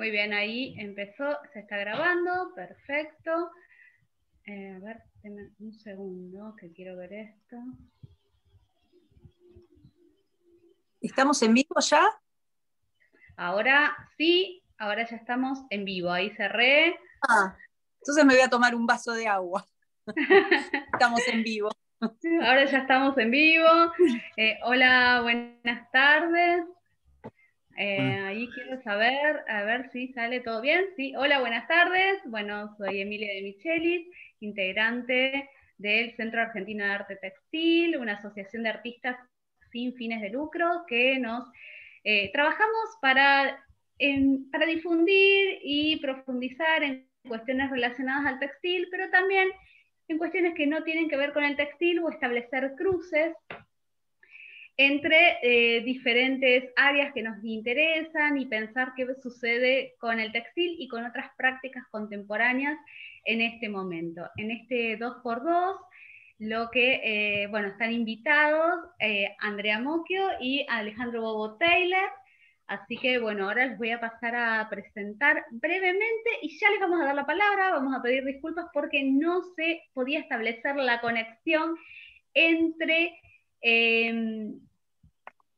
Muy bien, ahí empezó, se está grabando, perfecto. A ver, denme un segundo, que quiero ver esto. ¿Estamos en vivo ya? Ahora sí, ahora ya estamos en vivo, ahí cerré. Entonces me voy a tomar un vaso de agua. Estamos en vivo. Ahora ya estamos en vivo. Hola, buenas tardes. Ahí quiero saber, a ver si sale todo bien. Sí, hola, buenas tardes. Bueno, soy Emilia de Michelis, integrante del Centro Argentino de Arte Textil, una asociación de artistas sin fines de lucro que nos trabajamos para difundir y profundizar en cuestiones relacionadas al textil, pero también en cuestiones que no tienen que ver con el textil o establecer cruces entre diferentes áreas que nos interesan y pensar qué sucede con el textil y con otras prácticas contemporáneas en este momento. En este 2x2, lo que, bueno, están invitados Andrea Mocchio y Alejandro Bobo Taylor. Así que, bueno, ahora les voy a pasar a presentar brevemente y ya les vamos a dar la palabra. Vamos a pedir disculpas porque no se podía establecer la conexión entre...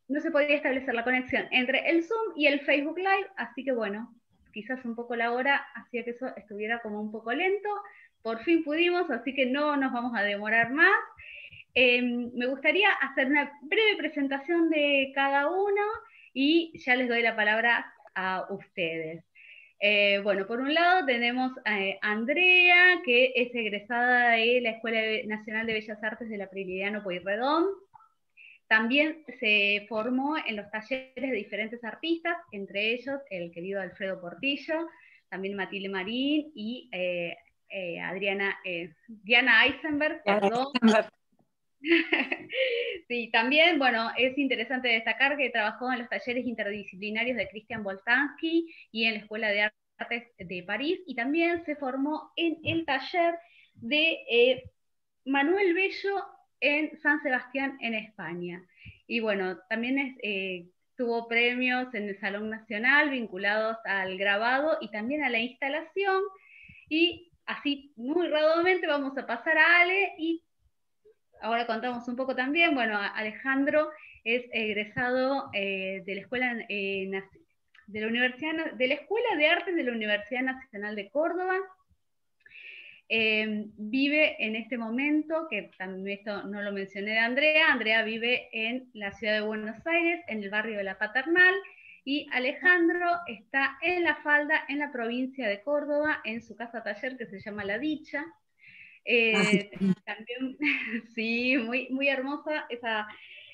no se podía establecer la conexión entre el Zoom y el Facebook Live, así que bueno, quizás un poco la hora hacía que eso estuviera como un poco lento. Por fin pudimos, así que no nos vamos a demorar más. Me gustaría hacer una breve presentación de cada uno y ya les doy la palabra a ustedes. Bueno, por un lado tenemos a Andrea, que es egresada de la Escuela Nacional de Bellas Artes de la Prilidiano Pueyrredón. También se formó en los talleres de diferentes artistas, entre ellos el querido Alfredo Portillo, también Matilde Marín y Diana Eisenberg, perdón. Sí, también, bueno, es interesante destacar que trabajó en los talleres interdisciplinarios de Christian Boltanski y en la Escuela de Artes de París, y también se formó en el taller de Manuel Bello en San Sebastián, en España. Y bueno, también tuvo premios en el Salón Nacional vinculados al grabado y también a la instalación. Y así, muy gradualmente, vamos a pasar a Ale y ahora contamos un poco también. Bueno, Alejandro es egresado de la Escuela de la Universidad, de la Escuela de Artes de la Universidad Nacional de Córdoba. Vive en este momento, que también esto no lo mencioné de Andrea vive en la ciudad de Buenos Aires, en el barrio de La Paternal, y Alejandro está en La Falda, en la provincia de Córdoba, en su casa taller que se llama La Dicha. También, sí, muy, muy hermosa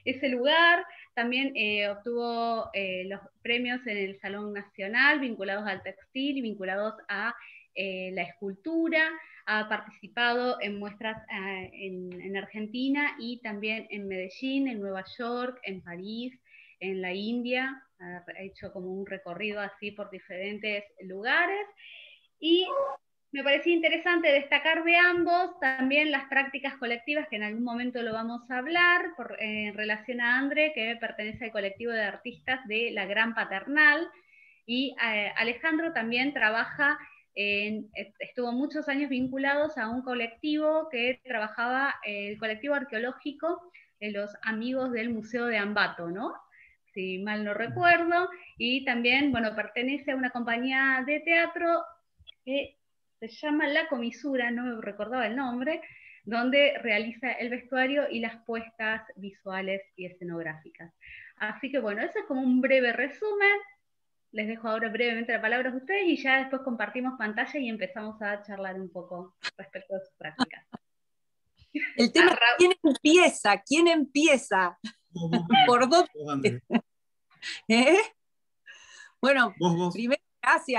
ese lugar. También obtuvo los premios en el Salón Nacional vinculados al textil y vinculados a la escultura. Ha participado en muestras en Argentina y también en Medellín, en Nueva York, en París, en la India. Ha hecho como un recorrido así por diferentes lugares. Y me parecía interesante destacar de ambos también las prácticas colectivas, que en algún momento lo vamos a hablar, en relación a André, que pertenece al colectivo de artistas de La Gran Paternal, y Alejandro también trabaja, estuvo muchos años vinculados a un colectivo que trabajaba, el colectivo arqueológico de los amigos del Museo de Ambato, ¿no? Si mal no recuerdo, y también, bueno, pertenece a una compañía de teatro que se llama La Comisura, no me recordaba el nombre, donde realiza el vestuario y las puestas visuales y escenográficas. Así que bueno, eso es como un breve resumen. Les dejo ahora brevemente la palabra a ustedes y ya después compartimos pantalla y empezamos a charlar un poco respecto a sus prácticas. El tema es ¿quién empieza? ¿Quién empieza? ¿Por dónde? Bueno, primero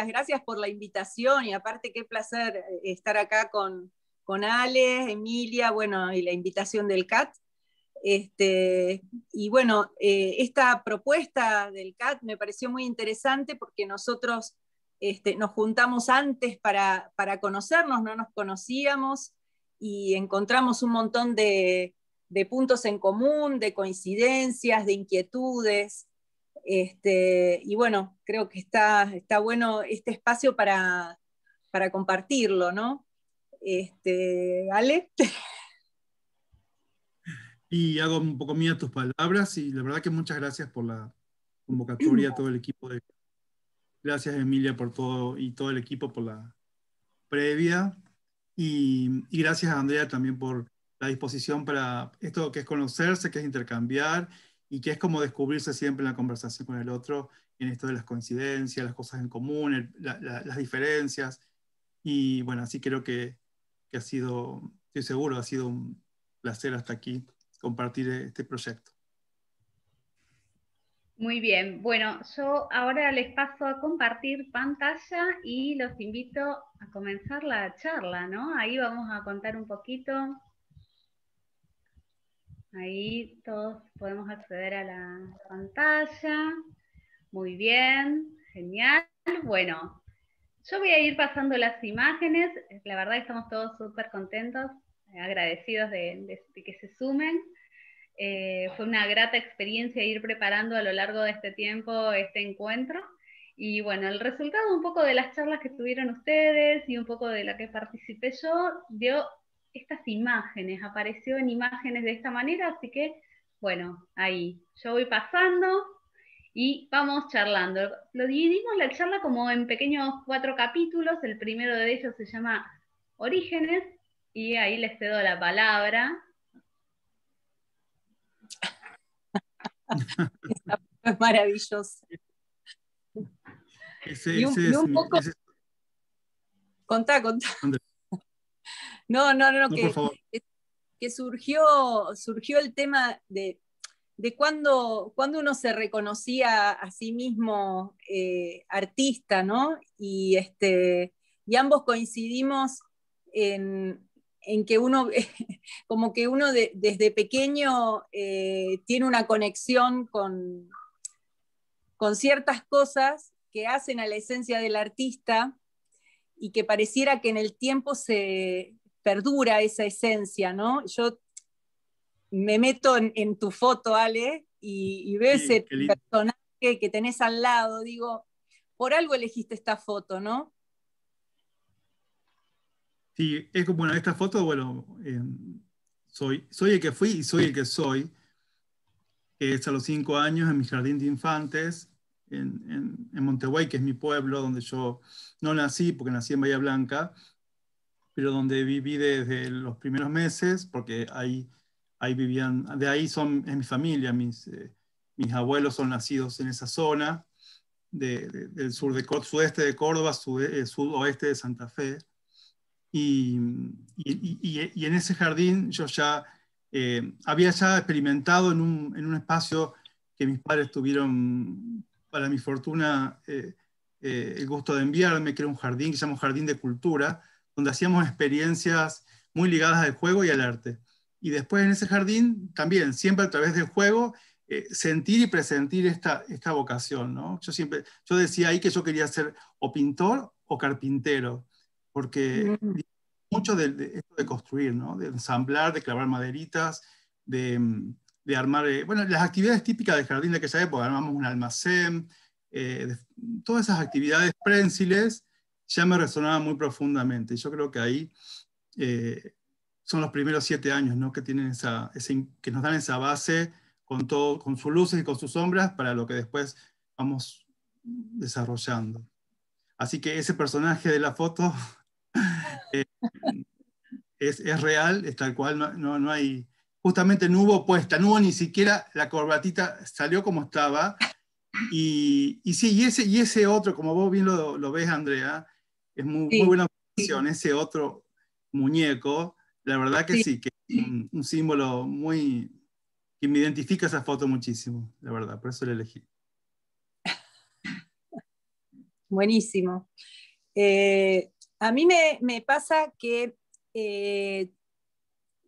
gracias por la invitación y aparte qué placer estar acá con Ale, Emilia, bueno, y la invitación del CAT. Y bueno, esta propuesta del CAT me pareció muy interesante porque nosotros nos juntamos antes para conocernos, no nos conocíamos y encontramos un montón de puntos en común, de coincidencias, de inquietudes. Y bueno, creo que está bueno este espacio para compartirlo, ¿no? ¿Ale? Y hago un poco mía tus palabras y la verdad que muchas gracias por la convocatoria a todo el equipo. Gracias Emilia por todo y todo el equipo por la previa y gracias a Andrea también por la disposición para esto que es conocerse, que es intercambiar y que es como descubrirse siempre en la conversación con el otro, en esto de las coincidencias, las cosas en común, las diferencias. Y bueno, así creo que ha sido, estoy seguro, ha sido un placer hasta aquí compartir este proyecto. Muy bien, bueno, yo ahora les paso a compartir pantalla y los invito a comenzar la charla, ¿no? Ahí vamos a contar un poquito. Ahí todos podemos acceder a la pantalla. Muy bien, genial. Bueno, yo voy a ir pasando las imágenes. La verdad que estamos todos súper contentos, agradecidos de que se sumen. Fue una grata experiencia ir preparando a lo largo de este tiempo este encuentro. Y bueno, el resultado un poco de las charlas que tuvieron ustedes y un poco de la que participé yo, dio estas imágenes, apareció en imágenes de esta manera, así que bueno, ahí, yo voy pasando y vamos charlando. Lo dividimos la charla como en pequeños 4 capítulos, el primero de ellos se llama Orígenes, y ahí les cedo la palabra. Es maravilloso. Y un poco... Contá. No, por favor. que surgió el tema de cuando uno se reconocía a sí mismo artista, ¿no? Y ambos coincidimos en que uno, como que uno desde pequeño tiene una conexión con ciertas cosas que hacen a la esencia del artista y que pareciera que en el tiempo se perdura esa esencia, ¿no? Yo me meto en tu foto, Ale, y veo ese personaje que tenés al lado, digo, por algo elegiste esta foto, ¿no? Sí, es como, bueno, esta foto, bueno, soy el que fui y soy el que soy, que es a los 5 años en mi jardín de infantes, en Montevideo, que es mi pueblo, donde yo no nací, porque nací en Bahía Blanca, pero donde viví desde los primeros meses, porque ahí vivían, de ahí es mi familia, mis abuelos son nacidos en esa zona, del sudeste de Córdoba, sudoeste de Santa Fe. Y en ese jardín yo ya había ya experimentado en un espacio que mis padres tuvieron, para mi fortuna, el gusto de enviarme, que era un jardín que se llama un jardín de cultura, donde hacíamos experiencias muy ligadas al juego y al arte. Y después en ese jardín, también, siempre a través del juego, sentir y presentir esta vocación, ¿no? Yo decía ahí que yo quería ser o pintor o carpintero, porque mucho de esto de construir, ¿no? De ensamblar, de clavar maderitas, de armar, bueno, las actividades típicas del jardín de aquella época, armamos un almacén, todas esas actividades prensiles ya me resonaban muy profundamente. Yo creo que ahí son los primeros 7 años, ¿no? Que tienen que nos dan esa base con todo, con sus luces y con sus sombras para lo que después vamos desarrollando. Así que ese personaje de la foto es real, es tal cual, no hay, justamente no hubo puesta, no hubo ni siquiera la corbatita, salió como estaba. Y sí, y ese otro, como vos bien lo ves, Andrea, es muy buena observación, ese otro muñeco, la verdad que sí, que es un símbolo muy, que me identifica esa foto muchísimo, la verdad, por eso la elegí. Buenísimo. A mí me pasa que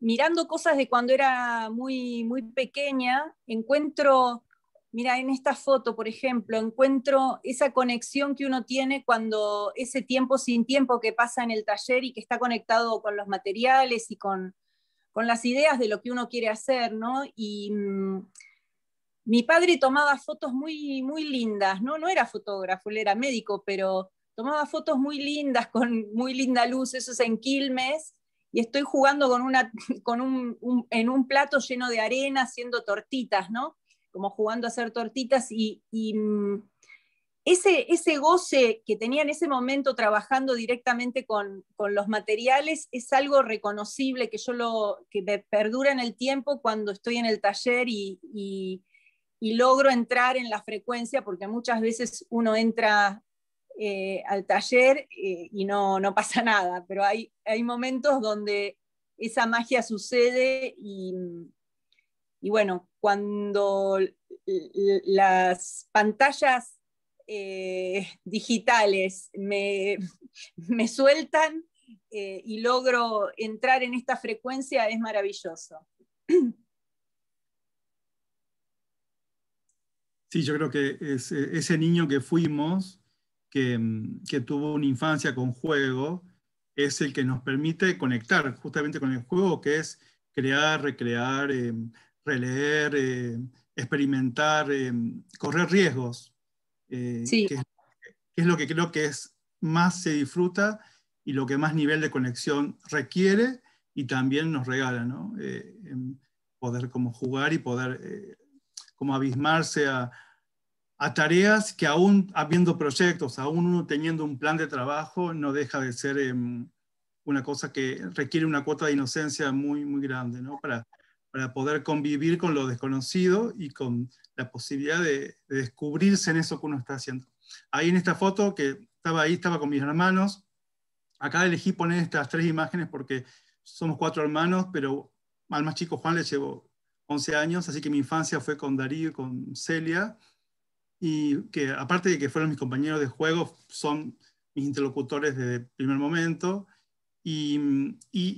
mirando cosas de cuando era muy, muy pequeña, encuentro, mira, en esta foto, por ejemplo, encuentro esa conexión que uno tiene cuando ese tiempo sin tiempo que pasa en el taller y que está conectado con los materiales y con las ideas de lo que uno quiere hacer, ¿no? Y Mi padre tomaba fotos muy, muy lindas, ¿no? No era fotógrafo, él era médico, pero tomaba fotos muy lindas, con muy linda luz, eso es en Quilmes, y estoy jugando con en un plato lleno de arena, haciendo tortitas, ¿no? Como jugando a hacer tortitas, ese goce que tenía en ese momento trabajando directamente con los materiales es algo reconocible que me perdura en el tiempo cuando estoy en el taller y logro entrar en la frecuencia, porque muchas veces uno entra al taller y no pasa nada, pero hay momentos donde esa magia sucede y bueno, cuando las pantallas digitales me sueltan y logro entrar en esta frecuencia, es maravilloso. Sí, yo creo que es, ese niño que fuimos, que tuvo una infancia con juego, es el que nos permite conectar justamente con el juego, que es crear, recrear, releer, experimentar, correr riesgos, Sí. que es lo que creo que es, más se disfruta y lo que más nivel de conexión requiere y también nos regala, ¿no? Poder como jugar y poder como abismarse a tareas que aún habiendo proyectos, aún uno teniendo un plan de trabajo, no deja de ser una cosa que requiere una cuota de inocencia muy, muy grande, ¿no? Para poder convivir con lo desconocido y con la posibilidad de descubrirse en eso que uno está haciendo. Ahí en esta foto que estaba ahí, estaba con mis hermanos. Acá elegí poner estas 3 imágenes porque somos 4 hermanos, pero al más chico Juan le llevo 11 años, así que mi infancia fue con Darío y con Celia, y que aparte de que fueron mis compañeros de juego, son mis interlocutores desde el primer momento. Y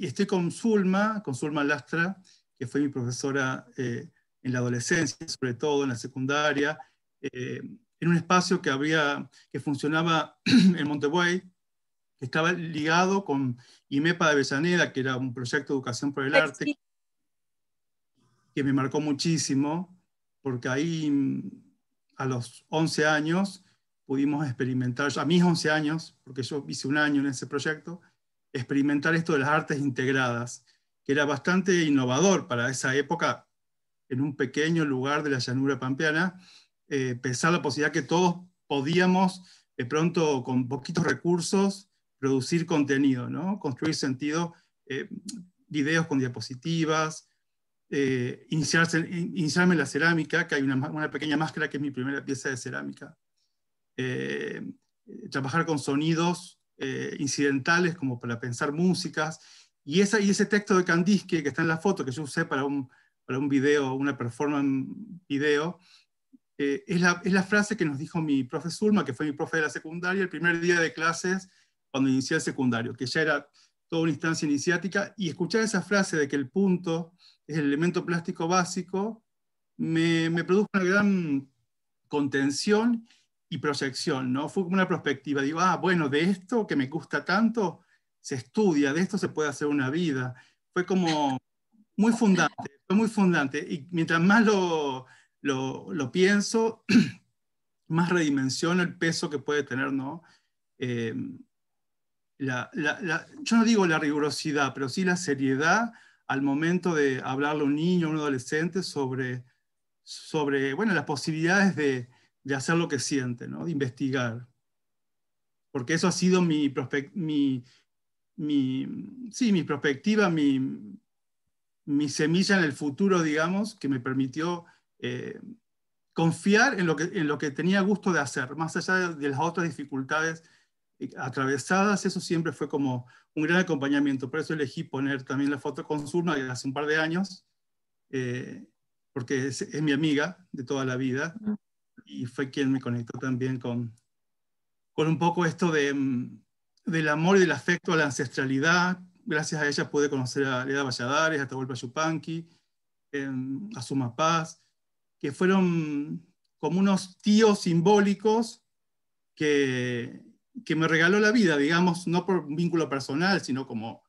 estoy con Zulma Lastra, que fue mi profesora en la adolescencia, sobre todo en la secundaria, en un espacio que funcionaba en Montevideo, que estaba ligado con IMEPA de Avellaneda, que era un proyecto de educación por el arte, Sí. que me marcó muchísimo, porque ahí a los 11 años pudimos experimentar, a mis 11 años, porque yo hice un año en ese proyecto, experimentar esto de las artes integradas, que era bastante innovador para esa época, en un pequeño lugar de la llanura pampeana, pensar la posibilidad que todos podíamos, de pronto, con poquitos recursos, producir contenido, ¿no? Construir sentido, videos con diapositivas, iniciarme en la cerámica, que hay una pequeña máscara que es mi primera pieza de cerámica. Trabajar con sonidos incidentales como para pensar músicas, y ese texto de Kandinsky que está en la foto que yo usé para un video, una performance video, es la frase que nos dijo mi profe Zulma, que fue mi profe de la secundaria, el primer día de clases cuando inicié el secundario, que ya era toda una instancia iniciática, y escuchar esa frase de que el punto es el elemento plástico básico, me produjo una gran contención y proyección, ¿no? Fue como una perspectiva, digo, bueno, de esto que me gusta tanto, se estudia, de esto se puede hacer una vida. Fue como fue muy fundante, y mientras más lo pienso, más redimensiono el peso que puede tener, ¿no? Eh, yo no digo la rigurosidad, pero sí la seriedad al momento de hablarle a un niño, a un adolescente sobre bueno, las posibilidades de hacer lo que siente, ¿no? De investigar. Porque eso ha sido sí, mi perspectiva, mi semilla en el futuro, digamos, que me permitió confiar en lo que tenía gusto de hacer, más allá de las otras dificultades atravesadas. Eso siempre fue como un gran acompañamiento. Por eso elegí poner también la foto con Zulma de hace un par de años, porque es mi amiga de toda la vida, y fue quien me conectó también con un poco esto del amor y del afecto a la ancestralidad. Gracias a ella pude conocer a Leda Valladares, a Atahualpa Yupanqui, a Sumapaz, que fueron como unos tíos simbólicos que me regaló la vida, digamos, no por un vínculo personal, sino como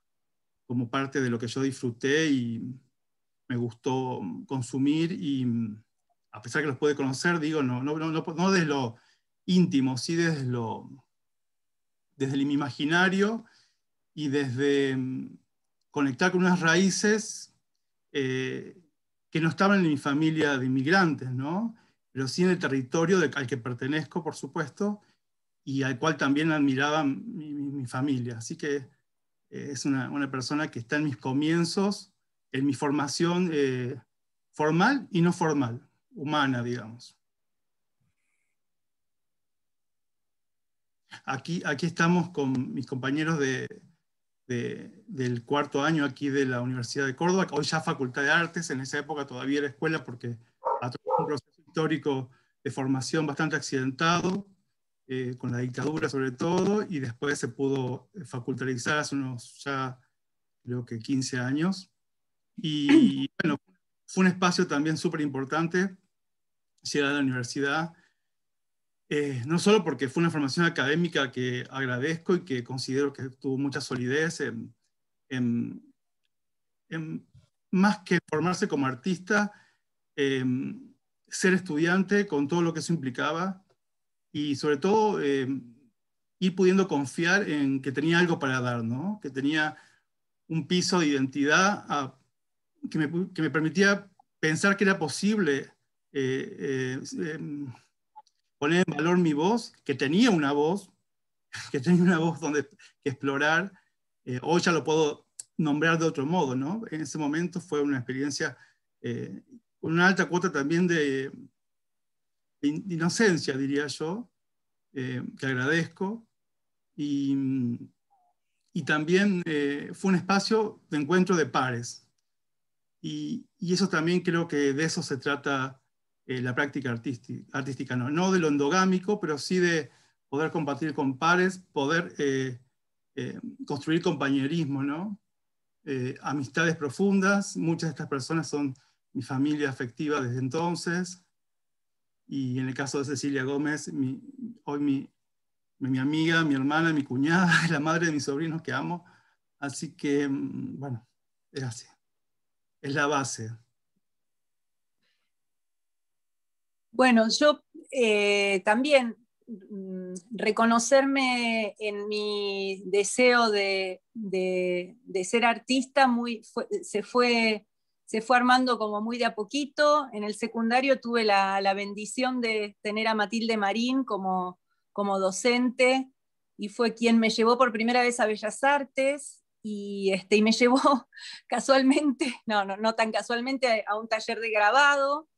parte de lo que yo disfruté y me gustó consumir y a pesar que los puede conocer, digo, no desde lo íntimo, sí desde el imaginario y desde conectar con unas raíces que no estaban en mi familia de inmigrantes, ¿no? Pero sí en el territorio al que pertenezco, por supuesto, y al cual también admiraba mi familia. Así que es una persona que está en mis comienzos, en mi formación formal y no formal, humana, digamos. Aquí estamos con mis compañeros del cuarto año aquí de la Universidad de Córdoba, hoy ya Facultad de Artes, en esa época todavía era escuela porque atravesó un proceso histórico de formación bastante accidentado, con la dictadura sobre todo, y después se pudo facultarizar hace unos ya creo que 15 años. Y bueno, fue un espacio también súper importante llegar a la universidad, no solo porque fue una formación académica que agradezco y que considero que tuvo mucha solidez en más que formarse como artista, ser estudiante con todo lo que eso implicaba y sobre todo ir pudiendo confiar en que tenía algo para dar, ¿no? Que tenía un piso de identidad que me permitía pensar que era posible poner en valor mi voz, que tenía una voz, donde que explorar. Hoy ya lo puedo nombrar de otro modo, ¿no? En ese momento fue una experiencia con una alta cuota también de inocencia, diría yo, que agradezco. Y también fue un espacio de encuentro de pares. Y eso también creo que de eso se trata la práctica artística, no de lo endogámico, pero sí de poder compartir con pares, poder construir compañerismo, ¿no? Amistades profundas. Muchas de estas personas son mi familia afectiva desde entonces, y en el caso de Cecilia Gómez, hoy mi amiga, mi hermana, mi cuñada, la madre de mis sobrinos que amo. Así que, bueno, es así. Es la base. Bueno, yo también reconocerme en mi deseo de ser artista se fue armando como muy de a poquito. En el secundario tuve la bendición de tener a Matilde Marín como docente, y fue quien me llevó por primera vez a Bellas Artes, y me llevó casualmente, no tan casualmente, a un taller de grabado,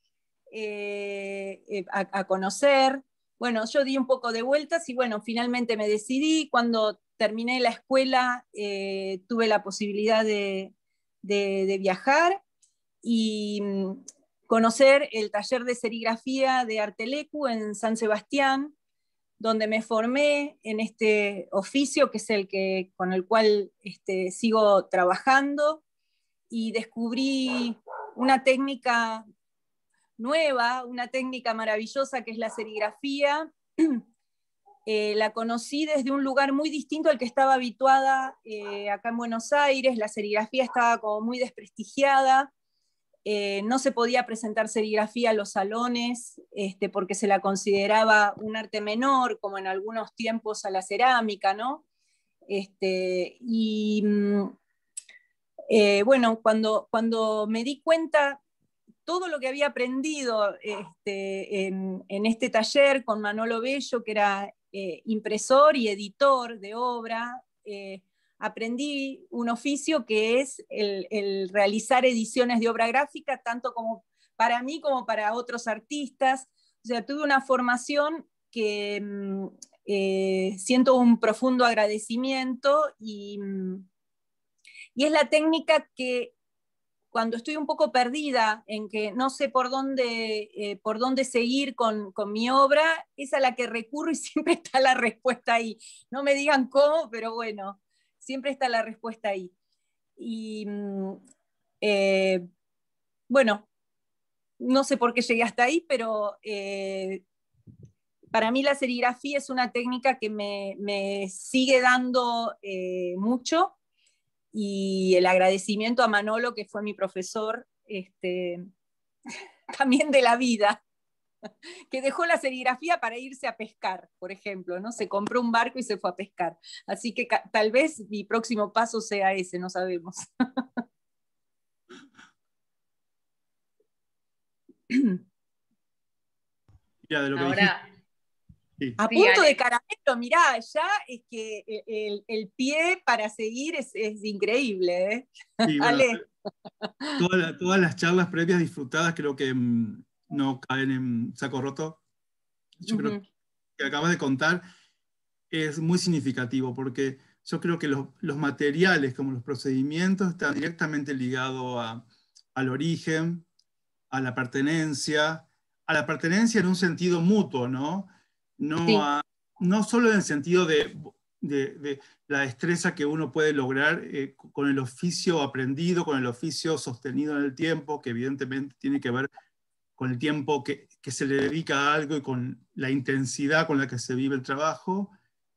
a conocer. Bueno, yo di un poco de vueltas y bueno, finalmente me decidí. Cuando terminé la escuela tuve la posibilidad de viajar y conocer el taller de serigrafía de Artelecu en San Sebastián, donde me formé en este oficio que es con el cual sigo trabajando, y descubrí una técnica nueva, una técnica maravillosa que es la serigrafía. La conocí desde un lugar muy distinto al que estaba habituada acá en Buenos Aires. La serigrafía estaba como muy desprestigiada. No se podía presentar serigrafía a los salones porque se la consideraba un arte menor, como en algunos tiempos a la cerámica, ¿no? Bueno, cuando me di cuenta todo lo que había aprendido en este taller con Manolo Bello, que era impresor y editor de obra, aprendí un oficio que es el realizar ediciones de obra gráfica, tanto como para mí como para otros artistas. O sea, tuve una formación que siento un profundo agradecimiento, y es la técnica que, cuando estoy un poco perdida en que no sé por dónde seguir con mi obra, es a la que recurro y siempre está la respuesta ahí. No me digan cómo, pero bueno, siempre está la respuesta ahí. Y bueno, no sé por qué llegué hasta ahí, pero para mí la serigrafía es una técnica que me sigue dando mucho, y el agradecimiento a Manolo, que fue mi profesor también de la vida. que dejó la serigrafía para irse a pescar, por ejemplo, ¿no? Se compró un barco y se fue a pescar. Así que tal vez mi próximo paso sea ese, no sabemos. Ya, de lo que dijiste. Ahora, Sí. A sí, punto de Ale. caramelo, mirá, ya es que el pie para seguir es increíble, ¿eh? Sí, bueno, Ale. todas las charlas previas disfrutadas creo que no caen en saco roto. Yo creo Uh-huh. que acabas de contar es muy significativo porque yo creo que los materiales como los procedimientos están directamente ligados al origen, a la pertenencia en un sentido mutuo, ¿no? No, Sí, no solo en el sentido de la destreza que uno puede lograr con el oficio aprendido, con el oficio sostenido en el tiempo, que evidentemente tiene que ver con el tiempo que se le dedica a algo y con la intensidad con la que se vive el trabajo,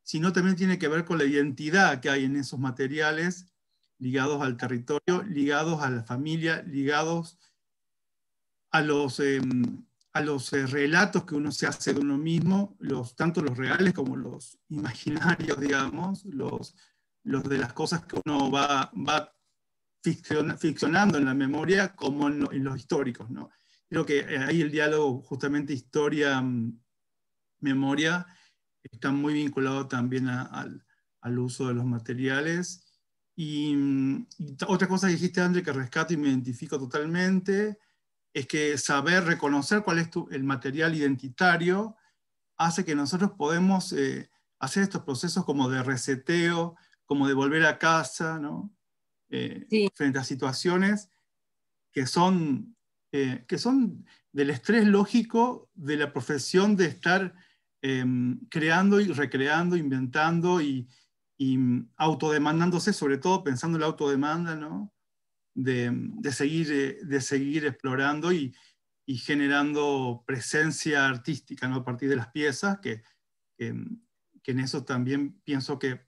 sino también tiene que ver con la identidad que hay en esos materiales ligados al territorio, ligados a la familia, ligados a los relatos que uno se hace de uno mismo, tanto los reales como los imaginarios, digamos, los de las cosas que uno va ficcionando en la memoria como en los históricos, ¿no? Creo que ahí el diálogo justamente historia-memoria está muy vinculado también al uso de los materiales. Y otra cosa que dijiste, André, que rescato y me identifico totalmente, es que saber reconocer cuál es el material identitario hace que nosotros podemos hacer estos procesos como de reseteo, como de volver a casa, ¿no? sí. Frente a situaciones que son del estrés lógico de la profesión de estar creando y recreando, inventando y autodemandándose, sobre todo pensando en la autodemanda, ¿no? De seguir explorando y generando presencia artística, ¿no? A partir de las piezas, que, que en eso también pienso que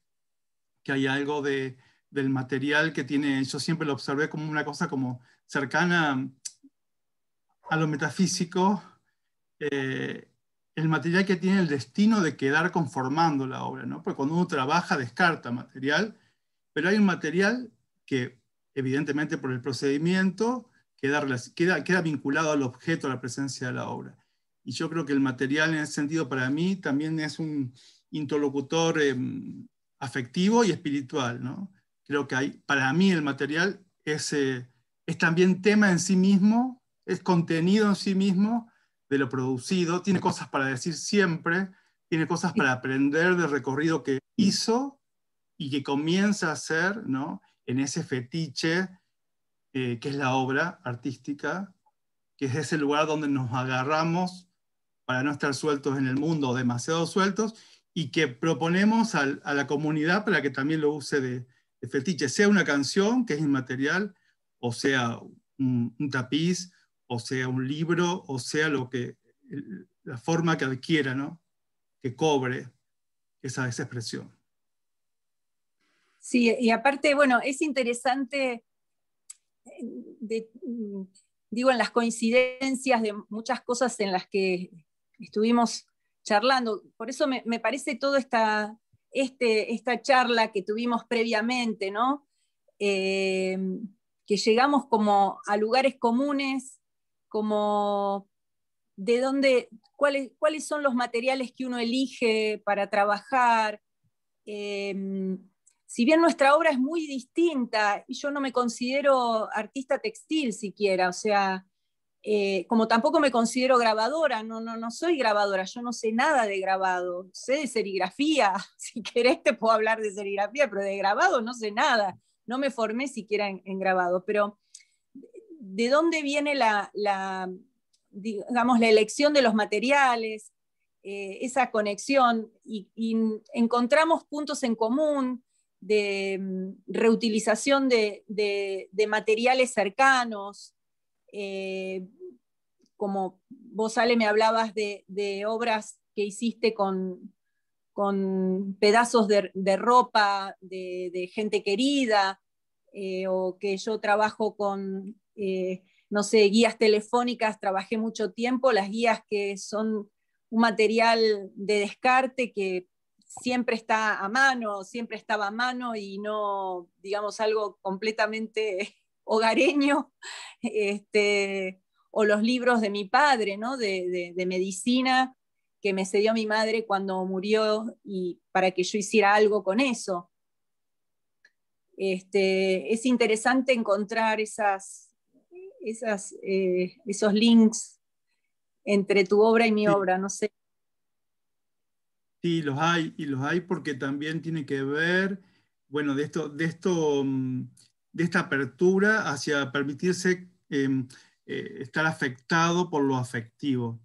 hay algo del material que tiene, yo siempre lo observé como una cosa como cercana a lo metafísico, eh, el material que tiene el destino de quedar conformando la obra, ¿no? Porque cuando uno trabaja descarta material, pero hay un material que evidentemente por el procedimiento queda vinculado al objeto, a la presencia de la obra. Y yo creo que el material en ese sentido para mí también es un interlocutor afectivo y espiritual, ¿no? Creo que para mí el material es también tema en sí mismo, es contenido en sí mismo de lo producido, tiene cosas para decir siempre, tiene cosas para aprender del recorrido que hizo y que comienza a hacer, ¿no? En ese fetiche que es la obra artística, que es ese lugar donde nos agarramos para no estar sueltos en el mundo, demasiado sueltos, y que proponemos a la comunidad para que también lo use de fetiche, sea una canción que es inmaterial, o sea un tapiz, o sea un libro, o sea la forma que adquiera, ¿no? Que cobre esa expresión. Sí, y aparte, bueno, es interesante, de, digo, en las coincidencias de muchas cosas en las que estuvimos charlando. Por eso me parece toda esta charla que tuvimos previamente, ¿no? Eh, que llegamos como a lugares comunes, como de dónde, cuáles son los materiales que uno elige para trabajar. Si bien nuestra obra es muy distinta, y yo no me considero artista textil siquiera, o sea, como tampoco me considero grabadora, no soy grabadora, yo no sé nada de grabado, sé de serigrafía, si querés te puedo hablar de serigrafía, pero de grabado no sé nada, no me formé siquiera en grabado, pero ¿de dónde viene digamos, la elección de los materiales, esa conexión? Y encontramos puntos en común de reutilización de materiales cercanos, como vos, Ale, me hablabas de obras que hiciste con pedazos de ropa de gente querida, o que yo trabajo con no sé, guías telefónicas, trabajé mucho tiempo, las guías que son un material de descarte que siempre está a mano, siempre estaba a mano y no, digamos, algo completamente hogareño, o los libros de mi padre, ¿no? de medicina, que me cedió mi madre cuando murió y para que yo hiciera algo con eso. Es interesante encontrar esos links entre tu obra y mi Sí, obra, no sé. sí, y los hay porque también tiene que ver, bueno, de esta apertura hacia permitirse estar afectado por lo afectivo.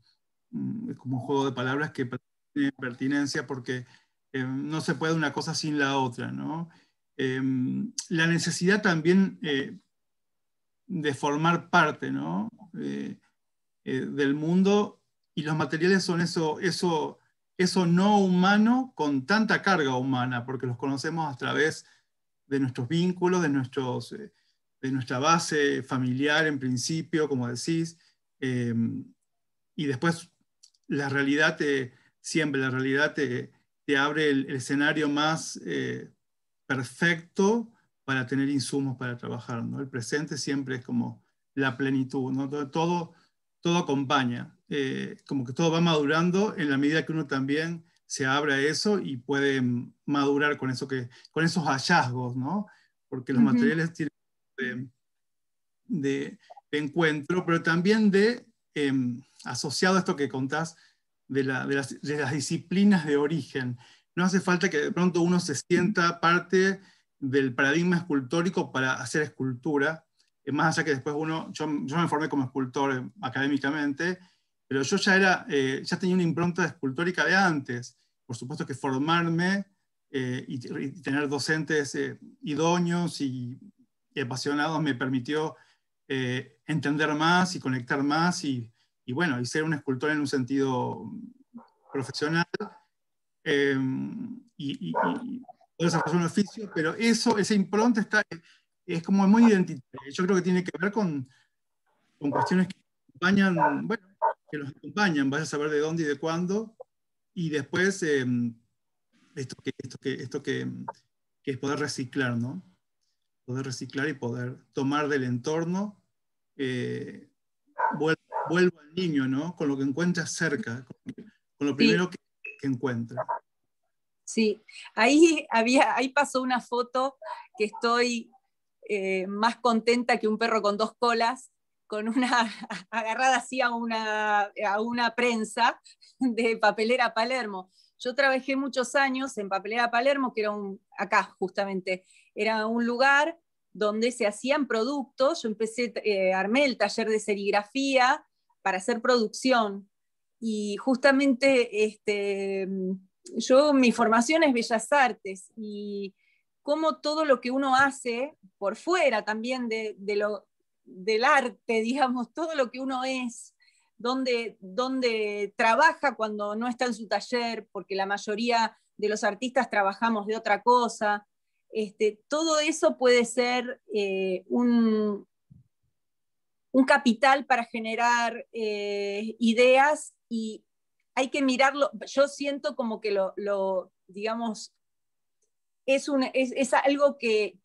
Es como un juego de palabras que tiene pertinencia porque no se puede una cosa sin la otra, ¿no? La necesidad también de formar parte, ¿no? Del mundo, y los materiales son eso no humano con tanta carga humana, porque los conocemos a través de nuestros vínculos, de nuestra base familiar en principio, como decís, y después la realidad siempre la realidad te abre el escenario más perfecto para tener insumos para trabajar, ¿no? El presente siempre es como la plenitud, ¿no? Todo acompaña, como que todo va madurando en la medida que uno también se abre a eso y puede madurar con esos hallazgos, ¿no? Porque los Ujú. materiales tienen de encuentro, pero también asociado a esto que contás de las disciplinas de origen. No hace falta que de pronto uno se sienta parte del paradigma escultórico para hacer escultura, más allá que después yo me formé como escultor académicamente, pero yo ya tenía una impronta escultórica de antes. Por supuesto que formarme y tener docentes idóneos y apasionados me permitió entender más y conectar más y bueno, y ser un escultor en un sentido profesional y poder desarrollar un oficio, pero esa impronta es como muy identitaria. Yo creo que tiene que ver con cuestiones que acompañan, bueno, que los acompañan, vaya a saber de dónde y de cuándo, y después que es poder reciclar, ¿no? Poder reciclar y poder tomar del entorno, eh, vuelvo al niño, ¿no? Con lo que encuentra cerca, con lo Sí, primero que encuentra. sí. Ahí pasó una foto que estoy más contenta que un perro con dos colas, con una agarrada así a una prensa de Papelera Palermo. Yo trabajé muchos años en Papelera Palermo, que era acá justamente, era un lugar donde se hacían productos. Yo armé el taller de serigrafía para hacer producción. Y justamente mi formación es Bellas Artes y cómo todo lo que uno hace por fuera también del arte, digamos, todo lo que uno es, donde trabaja cuando no está en su taller, porque la mayoría de los artistas trabajamos de otra cosa. Todo eso puede ser un capital para generar ideas y hay que mirarlo. Yo siento como que digamos, es algo que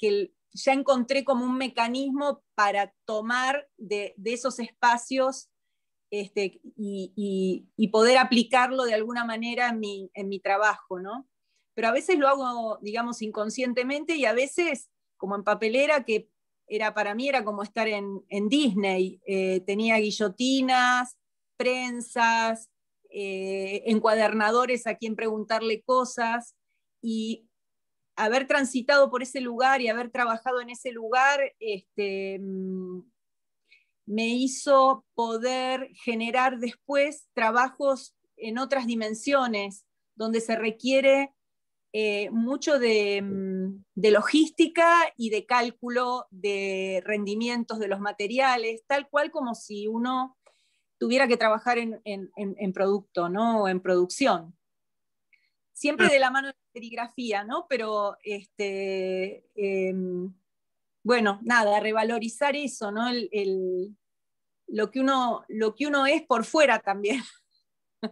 ya encontré como un mecanismo para tomar de esos espacios y poder aplicarlo de alguna manera en mi trabajo, ¿no? Pero a veces lo hago, digamos, inconscientemente y a veces, como en Papelera, que para mí era como estar en Disney. Tenía guillotinas, prensas, encuadernadores a quien preguntarle cosas y haber transitado por ese lugar y haber trabajado en ese lugar, me hizo poder generar después trabajos en otras dimensiones, donde se requiere mucho de logística y de cálculo de rendimientos de los materiales, tal cual como si uno tuviera que trabajar en producto, ¿no? O en producción. Siempre Claro, de la mano de la serigrafía, ¿no? Pero bueno, nada, revalorizar eso, ¿no? lo que uno es por fuera también.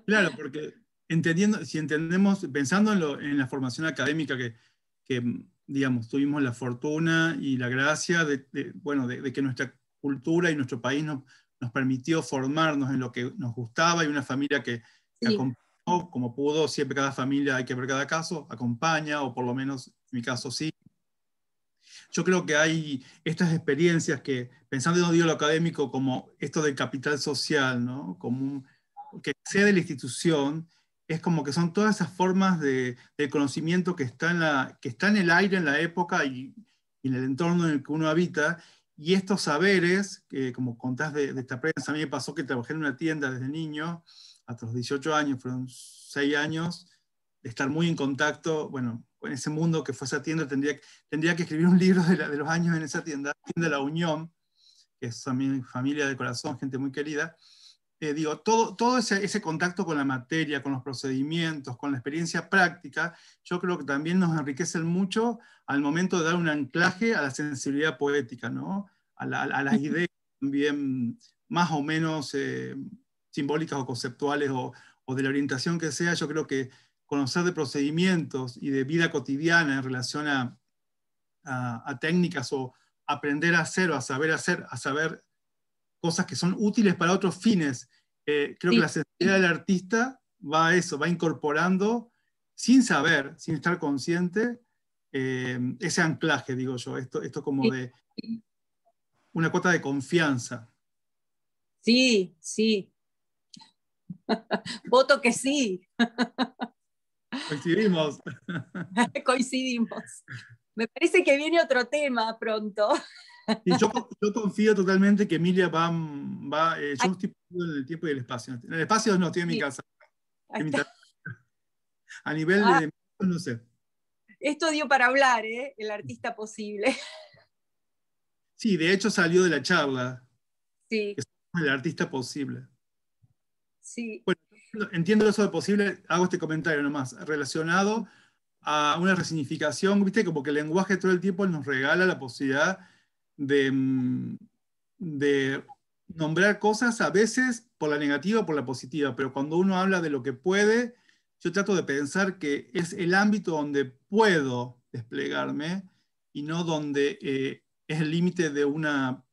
Claro, porque si entendemos, pensando en la formación académica que, digamos, tuvimos la fortuna y la gracia de que nuestra cultura y nuestro país nos permitió formarnos en lo que nos gustaba, y una familia que Sí. acompañó como pudo. Siempre cada familia, hay que ver cada caso, acompaña, o por lo menos en mi caso sí. Yo creo que hay estas experiencias que, pensando, no digo lo académico, como esto del capital social, ¿no? Que excede la institución, es como que son todas esas formas de conocimiento que está en el aire en la época y en el entorno en el que uno habita, y estos saberes, que como contás de esta prensa, a mí me pasó que trabajé en una tienda desde niño, hasta los 18 años, fueron 6 años, de estar muy en contacto, bueno, con ese mundo que fue esa tienda. Tendría que escribir un libro de los años en esa tienda La Unión, que es mi familia de corazón, gente muy querida. Digo, todo ese contacto con la materia, con los procedimientos, con la experiencia práctica, yo creo que también nos enriquecen mucho al momento de dar un anclaje a la sensibilidad poética, ¿no? A las ideas también más o menos simbólicas o conceptuales, o de la orientación que sea. Yo creo que conocer de procedimientos y de vida cotidiana en relación a técnicas, o aprender a hacer, o a saber cosas que son útiles para otros fines. Creo que la sensibilidad del artista va a eso, va incorporando, sin saber, sin estar consciente, ese anclaje, digo yo, esto como de una cuota de confianza. Sí, sí. Voto que sí. Coincidimos. Coincidimos. Me parece que viene otro tema pronto. Y yo confío totalmente que Emilia yo estoy en el tiempo y el espacio. En el espacio no, estoy en mi casa. A nivel de no sé. Esto dio para hablar, el artista posible. Sí, de hecho salió de la charla. Sí. Que somos el artista posible. Sí. Bueno, entiendo eso de posible, hago este comentario nomás, relacionado a una resignificación, ¿viste? Como que el lenguaje todo el tiempo nos regala la posibilidad de nombrar cosas, a veces por la negativa o por la positiva, pero cuando uno habla de lo que puede, yo trato de pensar que es el ámbito donde puedo desplegarme, y no donde es el límite de una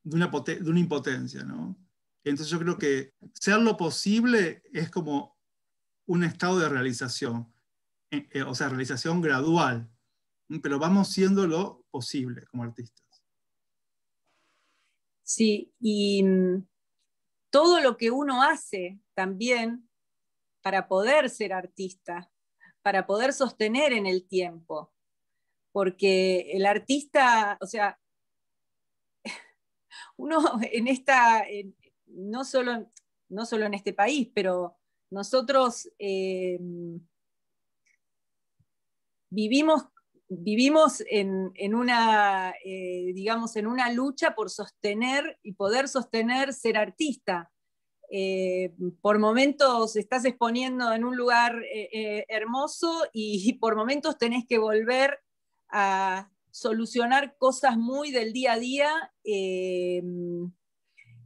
impotencia, ¿no? Entonces yo creo que ser lo posible es como un estado de realización, o sea, realización gradual, pero vamos siendo lo posible como artistas. Sí, y todo lo que uno hace también para poder ser artista, para poder sostener en el tiempo, porque el artista, o sea, uno no solo en este país, pero nosotros vivimos en una, digamos, en una lucha por sostener y poder sostener ser artista. Por momentos estás exponiendo en un lugar hermoso, y por momentos tenés que volver a solucionar cosas muy del día a día,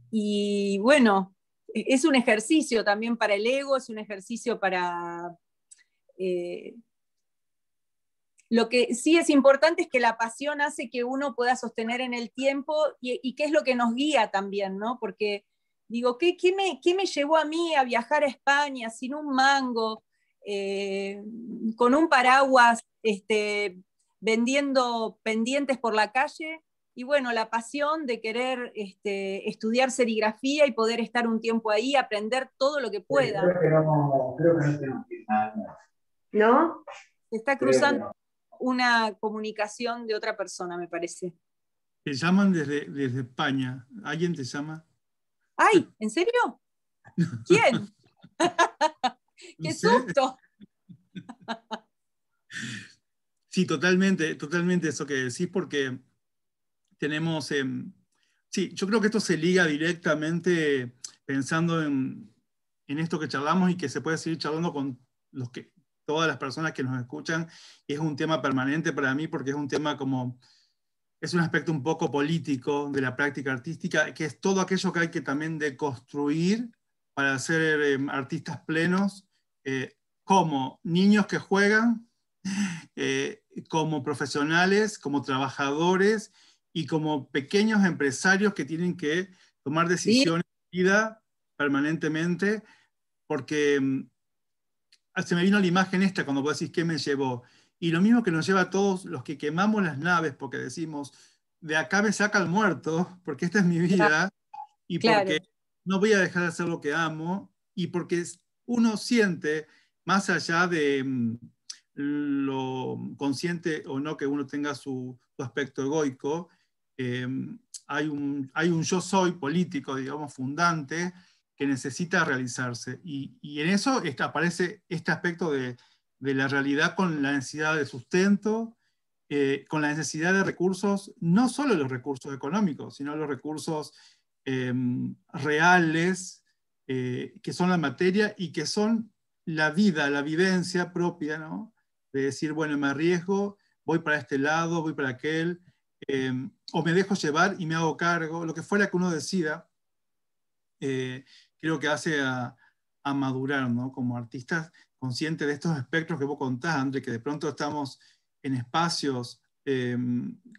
y bueno, es un ejercicio también para el ego, es un ejercicio para... Lo que sí es importante es que la pasión hace que uno pueda sostener en el tiempo, y qué es lo que nos guía también, ¿no? Porque digo, ¿qué me llevó a mí a viajar a España sin un mango, con un paraguas, vendiendo pendientes por la calle? Y bueno, la pasión de querer estudiar serigrafía y poder estar un tiempo ahí, aprender todo lo que pueda. Creo que no tenemos nada. ¿No? Se está cruzando una comunicación de otra persona, me parece. Te llaman desde España. ¿Alguien te llama? ¡Ay! ¿En serio? ¿Quién? ¡Qué susto! Sí, totalmente eso que decís, porque tenemos... sí, yo creo que esto se liga directamente, pensando en esto que charlamos, y que se puede seguir charlando con todas las personas que nos escuchan. Es un tema permanente para mí, porque es un tema como es un aspecto un poco político de la práctica artística, que es todo aquello que hay que también deconstruir para ser artistas plenos, como niños que juegan, como profesionales, como trabajadores y como pequeños empresarios que tienen que tomar Sí, decisiones de vida permanentemente, porque se me vino la imagen esta cuando vos decís qué me llevó. Y lo mismo que nos lleva a todos los que quemamos las naves porque decimos, de acá me saca el muerto, porque esta es mi vida, y porque claro. no voy a dejar de hacer lo que amo, y porque uno siente, más allá de lo consciente o no que uno tenga su aspecto egoico, eh, hay un yo soy político, digamos, fundante, que necesita realizarse. Y en eso aparece este aspecto de la realidad con la necesidad de sustento, con la necesidad de recursos, no solo los recursos económicos, sino los recursos reales, que son la materia y que son la vida, la vivencia propia, ¿no? De decir, bueno, me arriesgo, voy para este lado, voy para aquel, o me dejo llevar y me hago cargo, lo que fuera que uno decida, eh, creo que hace a madurar, ¿no? Como artistas conscientes de estos espectros que vos contás, André, que de pronto estamos en espacios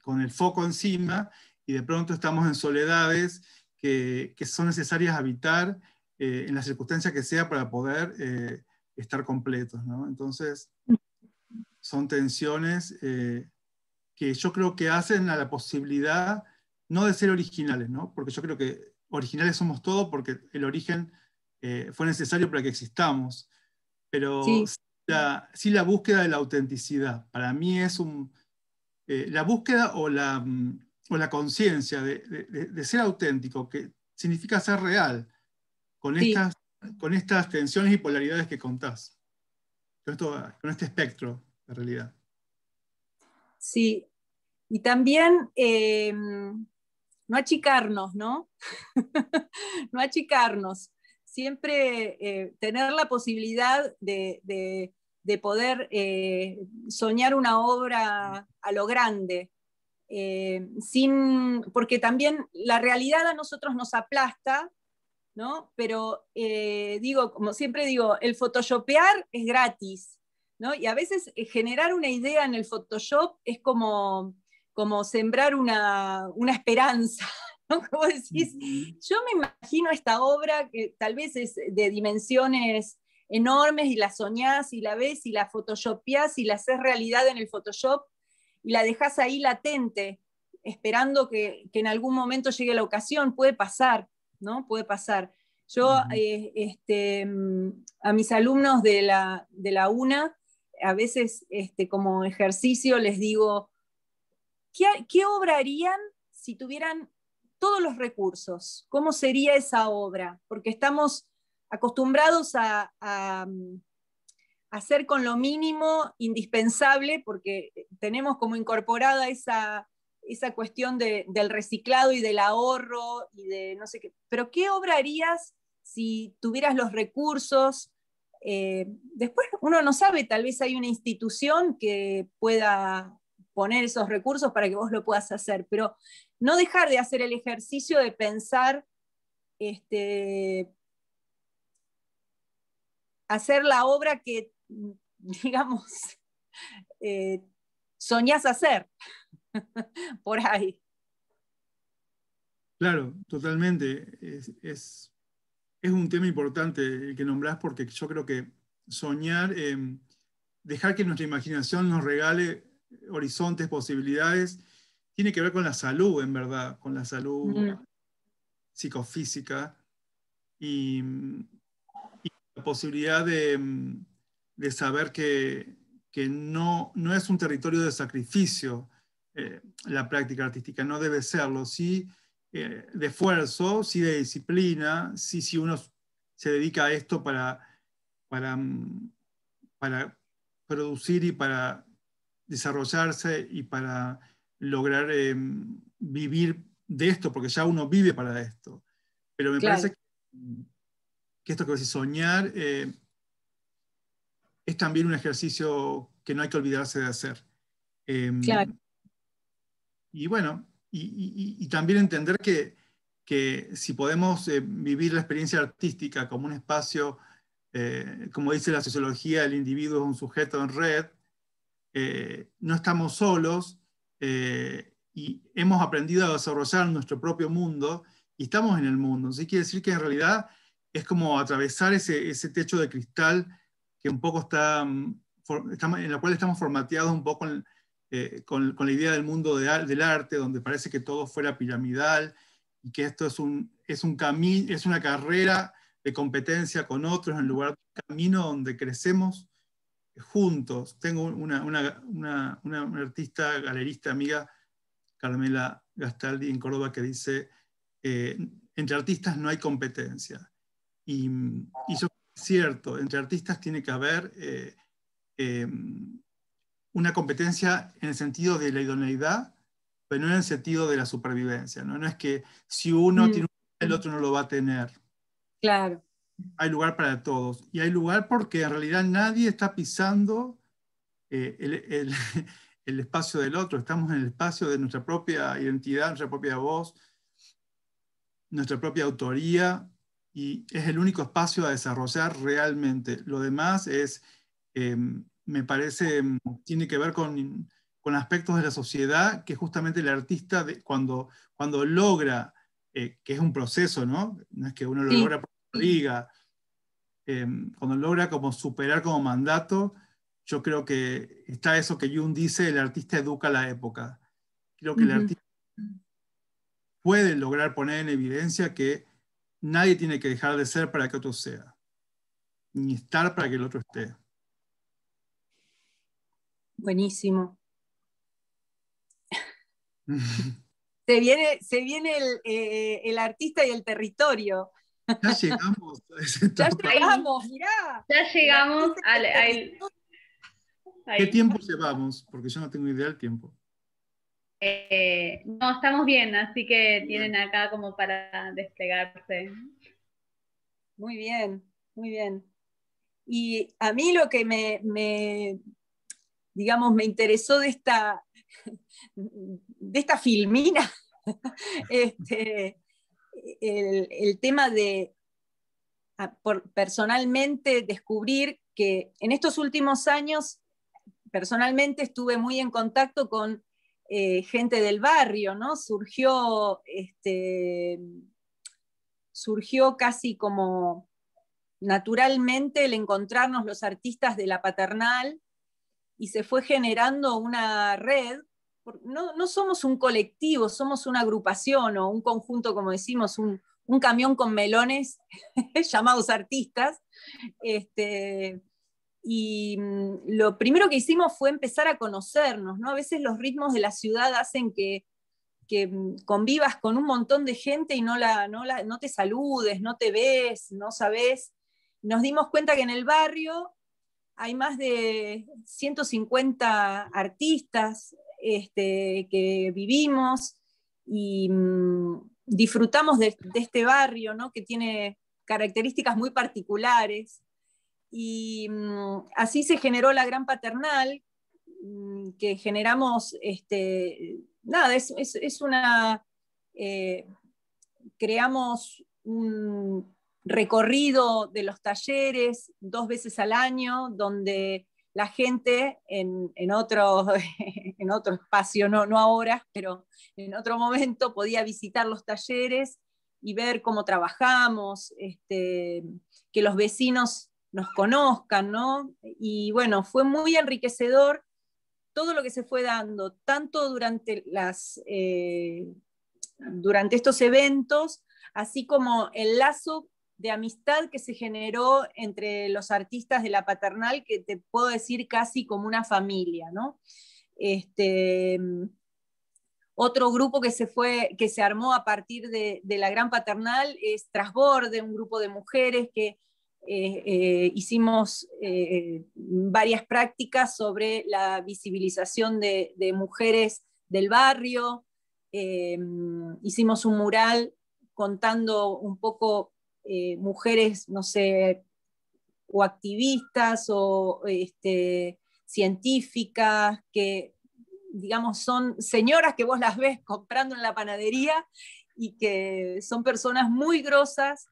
con el foco encima y de pronto estamos en soledades que son necesarias habitar en las circunstancias que sea para poder estar completos, ¿no? Entonces, son tensiones que yo creo que hacen a la posibilidad no de ser originales, ¿no? Porque yo creo que originales somos todos porque el origen fue necesario para que existamos, pero Sí, sí la búsqueda de la autenticidad. Para mí es la búsqueda o la conciencia de ser auténtico, que significa ser real, con sí, con estas tensiones y polaridades que contás, con este espectro de realidad. sí. Y también no achicarnos, ¿no? No achicarnos. Siempre tener la posibilidad de poder soñar una obra a lo grande, porque también la realidad a nosotros nos aplasta, ¿no? Pero digo, como siempre digo, el photoshopear es gratis, ¿no? Y a veces generar una idea en el Photoshop es como sembrar una esperanza, ¿no? Como decís, yo me imagino esta obra que tal vez es de dimensiones enormes y la soñás y la ves y la photoshopeás y la haces realidad en el Photoshop y la dejás ahí latente, esperando que en algún momento llegue la ocasión. Puede pasar, ¿no? Puede pasar. Yo a mis alumnos de la UNA, a veces como ejercicio les digo, ¿qué obra harían si tuvieran todos los recursos? ¿Cómo sería esa obra? Porque estamos acostumbrados a hacer con lo mínimo indispensable, porque tenemos como incorporada esa cuestión del reciclado y del ahorro y de no sé qué. Pero ¿qué obra harías si tuvieras los recursos? Después uno no sabe, tal vez hay una institución que pueda poner esos recursos para que vos lo puedas hacer, pero no dejar de hacer el ejercicio de pensar, hacer la obra que, digamos, eh, soñás hacer por ahí. Claro, totalmente. Es un tema importante el que nombrás porque yo creo que soñar, dejar que nuestra imaginación nos regale horizontes, posibilidades, tiene que ver con la salud, en verdad, con la salud psicofísica y la posibilidad de saber que no es un territorio de sacrificio la práctica artística, no debe serlo, sí de esfuerzo, sí de disciplina, sí si uno se dedica a esto para producir y para desarrollarse y para lograr vivir de esto, porque ya uno vive para esto. Pero me Claro, parece que esto que decís, soñar, es también un ejercicio que no hay que olvidarse de hacer. claro. bueno, y también entender que si podemos vivir la experiencia artística como un espacio, como dice la sociología, el individuo es un sujeto en red, no estamos solos, y hemos aprendido a desarrollar nuestro propio mundo y estamos en el mundo. Así quiere decir que en realidad es como atravesar ese techo de cristal que un poco en la cual estamos formateados un poco con la idea del mundo del arte, donde parece que todo fuera piramidal y que esto es un camino, es una carrera de competencia con otros en lugar de un camino donde crecemos juntos. Tengo una artista, galerista amiga, Carmela Gastaldi, en Córdoba, que dice, entre artistas no hay competencia. Y yo, es cierto, entre artistas tiene que haber una competencia en el sentido de la idoneidad, pero no en el sentido de la supervivencia. No es que si uno tiene el otro no lo va a tener. Claro. Hay lugar para todos. Y hay lugar porque en realidad nadie está pisando el espacio del otro. Estamos en el espacio de nuestra propia identidad, nuestra propia voz, nuestra propia autoría, y es el único espacio a desarrollar realmente. Lo demás me parece, tiene que ver con aspectos de la sociedad que justamente el artista, cuando logra, que es un proceso, ¿no? No es que uno lo logra por diga, cuando logra como superar como mandato, yo creo que está eso que Jung dice, el artista educa a la época. Creo que el artista puede lograr poner en evidencia que nadie tiene que dejar de ser para que otro sea, ni estar para que el otro esté. Buenísimo. Se viene el artista y el territorio. Ya llegamos a ese etapa. Ya llegamos, mirá. Ya llegamos al... ¿Qué tiempo llevamos? Porque yo no tengo idea del tiempo. No, estamos bien, así que tienen acá como para desplegarse. Muy bien, muy bien. Y a mí lo que digamos, me interesó de esta filmina, el tema de personalmente descubrir que en estos últimos años personalmente estuve muy en contacto con gente del barrio, ¿no? Surgió casi como naturalmente el encontrarnos los artistas de la Paternal, y se fue generando una red. No somos un colectivo, somos una agrupación o un conjunto, como decimos, un camión con melones llamados artistas. Y lo primero que hicimos fue empezar a conocernos, ¿no? A veces los ritmos de la ciudad hacen que convivas con un montón de gente y no te saludes, no te ves, no sabes. Nos dimos cuenta que en el barrio hay más de 150 artistas que vivimos y disfrutamos de este barrio, ¿no? Que tiene características muy particulares. Y así se generó la Gran Paternal, que generamos, nada, es una, creamos un recorrido de los talleres 2 veces al año, donde la gente en otro espacio, no ahora, pero en otro momento podía visitar los talleres y ver cómo trabajamos, que los vecinos nos conozcan, ¿no? Y bueno, fue muy enriquecedor todo lo que se fue dando, tanto durante estos eventos, así como el lazo de amistad que se generó entre los artistas de la Paternal, que te puedo decir casi como una familia, ¿no? Otro grupo que se armó a partir de la Gran Paternal es Trasborde, un grupo de mujeres que hicimos varias prácticas sobre la visibilización de mujeres del barrio. Hicimos un mural contando un poco mujeres, no sé, o activistas o científicas que digamos, son señoras que vos las ves comprando en la panadería y que son personas muy grosas,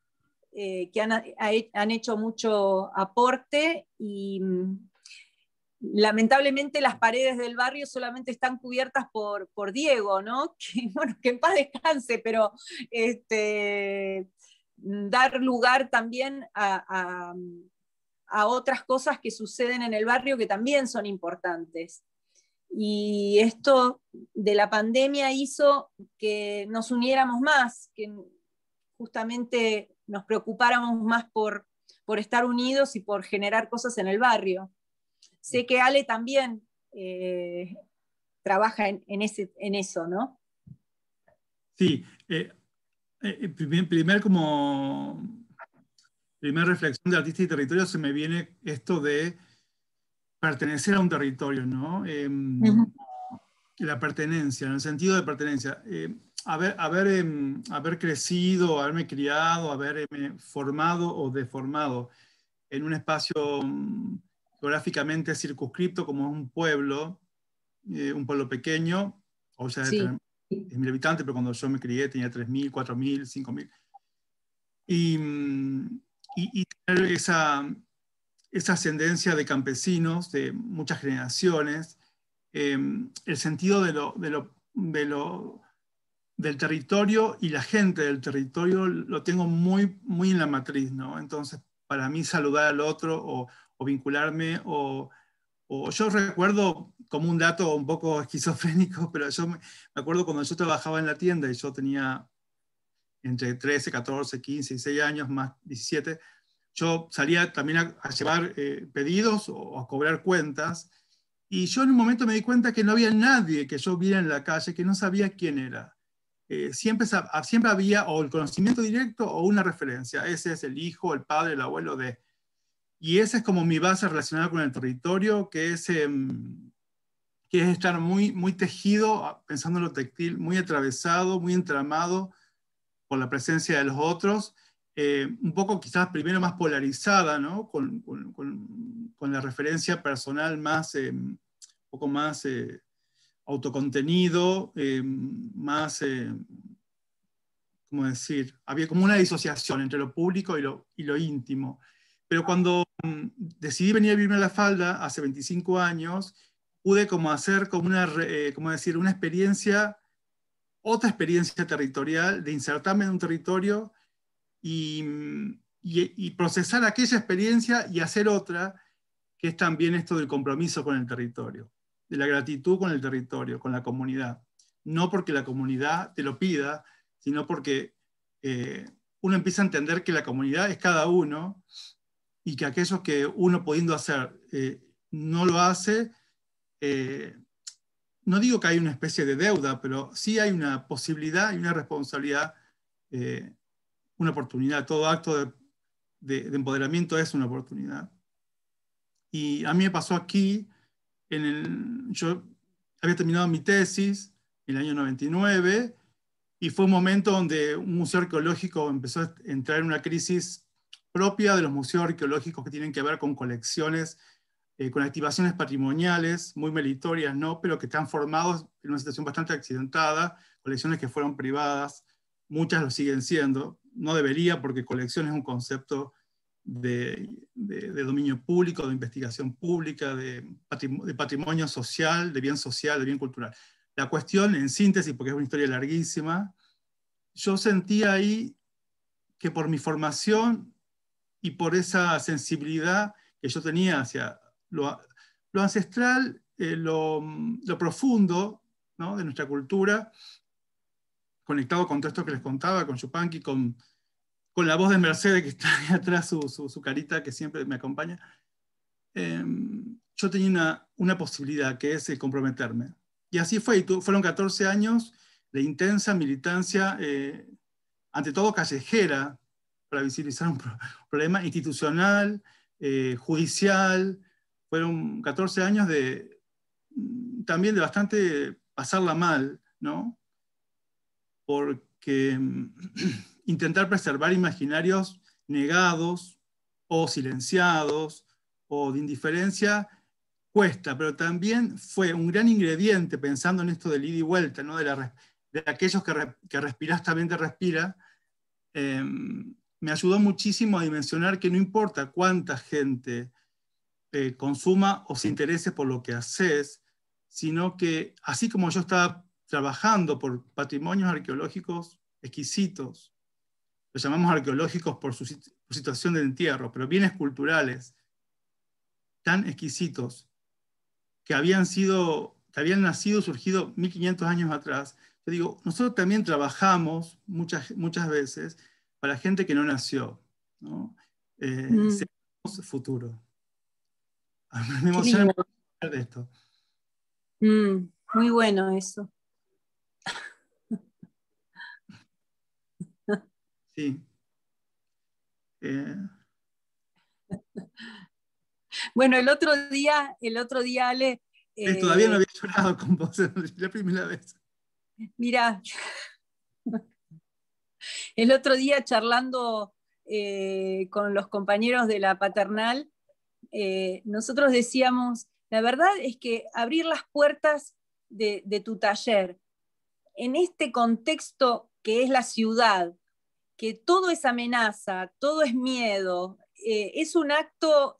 que han hecho mucho aporte y lamentablemente las paredes del barrio solamente están cubiertas por Diego, ¿no? Que, bueno, que en paz descanse, pero dar lugar también a otras cosas que suceden en el barrio que también son importantes. Y esto de la pandemia hizo que nos uniéramos más, que justamente nos preocupáramos más por estar unidos y por generar cosas en el barrio. Sé que Ale también trabaja en eso, ¿no? Sí, primer reflexión de artista y territorio se me viene esto de pertenecer a un territorio, ¿no? La pertenencia, en el sentido de pertenencia. Haber crecido, haberme criado, haberme formado o deformado en un espacio geográficamente circunscripto como es un pueblo pequeño, o sea, Sí. de 10.000 habitantes, pero cuando yo me crié tenía 3.000, 4.000, 5.000. Y tener esa ascendencia de campesinos de muchas generaciones, el sentido del territorio y la gente del territorio lo tengo muy, muy en la matriz, ¿no? Entonces, para mí saludar al otro o vincularme, o yo recuerdo como un dato un poco esquizofrénico, pero yo me acuerdo cuando yo trabajaba en la tienda y yo tenía entre 13, 14, 15, 16 años, más 17, yo salía también a llevar pedidos o a cobrar cuentas, y yo en un momento me di cuenta que no había nadie que yo viera en la calle que no sabía quién era. Siempre había o el conocimiento directo o una referencia. Ese es el hijo, el padre, el abuelo de... Y esa es como mi base relacionada con el territorio, que es estar muy, muy tejido, pensando en lo textil, muy atravesado, muy entramado por la presencia de los otros, un poco quizás primero más polarizada, ¿no? Con la referencia personal más, un poco más autocontenido, más, ¿cómo decir? Había como una disociación entre lo público y lo íntimo. Pero cuando decidí venir a vivirme a La Falda, hace 25 años, pude como hacer como como decir, una experiencia, otra experiencia territorial, de insertarme en un territorio y procesar aquella experiencia y hacer otra, que es también esto del compromiso con el territorio, de la gratitud con el territorio, con la comunidad. No porque la comunidad te lo pida, sino porque uno empieza a entender que la comunidad es cada uno y que aquellos que uno pudiendo hacer no lo hace, no digo que hay una especie de deuda, pero sí hay una posibilidad y una responsabilidad, una oportunidad. Todo acto de empoderamiento es una oportunidad. Y a mí me pasó aquí, yo había terminado mi tesis en el año 99, y fue un momento donde un museo arqueológico empezó a entrar en una crisis propia de los museos arqueológicos que tienen que ver con colecciones, con activaciones patrimoniales muy meritorias, ¿no? Pero que están formados en una situación bastante accidentada, colecciones que fueron privadas, muchas lo siguen siendo, no debería, porque colección es un concepto de dominio público, de investigación pública, de patrimonio social, de bien cultural. La cuestión, en síntesis, porque es una historia larguísima, yo sentía ahí que por mi formación y por esa sensibilidad que yo tenía hacia lo ancestral, lo profundo, ¿no? De nuestra cultura, conectado con todo esto que les contaba, con Yupanqui, con la voz de Mercedes que está ahí atrás, su carita que siempre me acompaña, yo tenía una posibilidad, que es comprometerme. Y así fue, fueron 14 años de intensa militancia, ante todo callejera, para visibilizar un problema institucional, judicial. Fueron 14 años también de bastante pasarla mal, ¿no? Porque intentar preservar imaginarios negados o silenciados o de indiferencia, cuesta, pero también fue un gran ingrediente, pensando en esto del ida y vuelta, ¿no? De aquellos que respirás también te respira, me ayudó muchísimo a dimensionar que no importa cuánta gente consuma o se interese por lo que haces, sino que así como yo estaba trabajando por patrimonios arqueológicos exquisitos, los llamamos arqueológicos por su situación de entierro, pero bienes culturales tan exquisitos que habían nacido, surgido 1500 años atrás. Yo digo, nosotros también trabajamos muchas veces para gente que no nació, ¿no? Seamos futuro. Me Qué emociona lindo. hablar de esto. Muy bueno eso. Sí. Bueno, el otro día, Ale, Todavía no había llorado con vos la primera vez. mira, el otro día charlando con los compañeros de la paternal, nosotros decíamos, la verdad es que abrir las puertas de tu taller en este contexto que es la ciudad, que todo es amenaza, todo es miedo, es un acto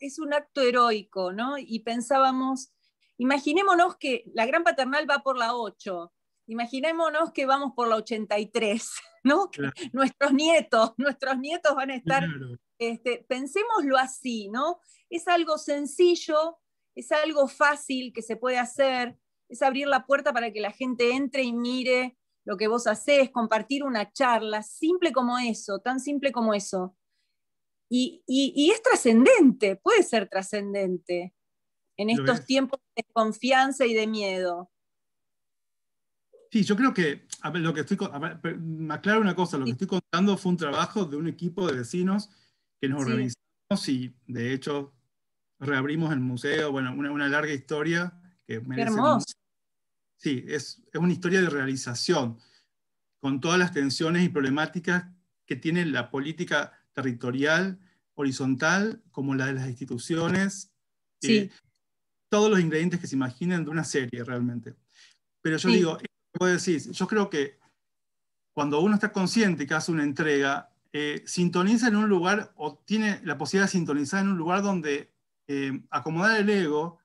heroico, ¿no? Y pensábamos, imaginémonos que la Gran Paternal va por la 8, imaginémonos que vamos por la 83, ¿no? Claro. Nuestros nietos van a estar, Claro. Pensémoslo así, ¿no? Es algo sencillo, es algo fácil que se puede hacer, es abrir la puerta para que la gente entre y mire lo que vos hacés, compartir una charla, simple como eso, tan simple como eso. Y es trascendente, puede ser trascendente en estos tiempos de desconfianza y de miedo. Sí, yo creo que, a ver, me aclaro una cosa, lo que estoy contando fue un trabajo de un equipo de vecinos que nos organizamos y de hecho reabrimos el museo, bueno, una larga historia que merece... Qué hermoso. Sí, es una historia de realización, con todas las tensiones y problemáticas que tiene la política territorial, horizontal, como la de las instituciones, todos los ingredientes que se imaginen de una serie realmente. Pero yo digo, vos decís, yo creo que cuando uno está consciente que hace una entrega, sintoniza en un lugar, o tiene la posibilidad de sintonizar en un lugar donde acomodar el ego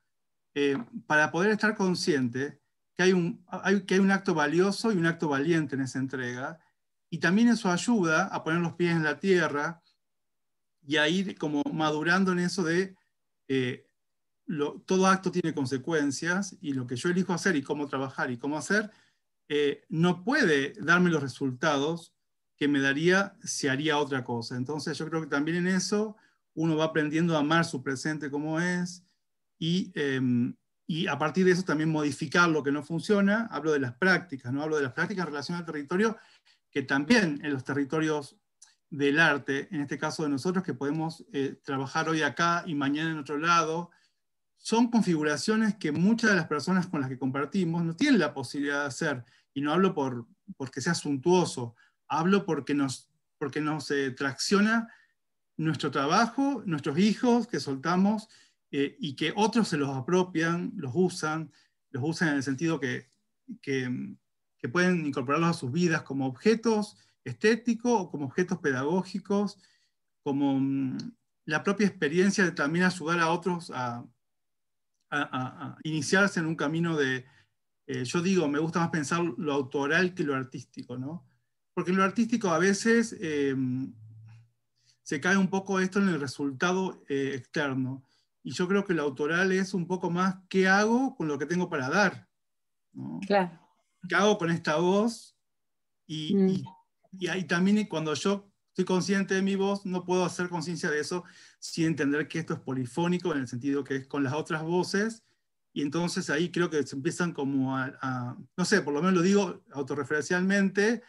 para poder estar consciente que hay un acto valioso y un acto valiente en esa entrega, y también eso ayuda a poner los pies en la tierra y a ir como madurando en eso de todo acto tiene consecuencias, y lo que yo elijo hacer y cómo trabajar y cómo hacer no puede darme los resultados que me daría si haría otra cosa. Entonces yo creo que también en eso uno va aprendiendo a amar su presente como es, y a partir de eso también modificar lo que no funciona. Hablo de las prácticas, ¿no? Hablo de las prácticas en relación al territorio, que también en los territorios del arte, en este caso de nosotros, que podemos trabajar hoy acá y mañana en otro lado, son configuraciones que muchas de las personas con las que compartimos no tienen la posibilidad de hacer. Y no hablo porque sea suntuoso, hablo porque nos tracciona nuestro trabajo, nuestros hijos que soltamos, y que otros se los apropian, los usan en el sentido que pueden incorporarlos a sus vidas como objetos estéticos o como objetos pedagógicos, como la propia experiencia de también ayudar a otros a iniciarse en un camino de, yo digo, me gusta más pensar lo autoral que lo artístico, ¿no? Porque en lo artístico a veces se cae un poco esto en el resultado externo, y yo creo que lo autoral es un poco más qué hago con lo que tengo para dar, ¿no? Claro. ¿Qué hago con esta voz? Y ahí también, cuando yo estoy consciente de mi voz, no puedo hacer conciencia de eso sin entender que esto es polifónico, en el sentido que es con las otras voces, y entonces ahí creo que se empiezan como no sé, por lo menos lo digo autorreferencialmente,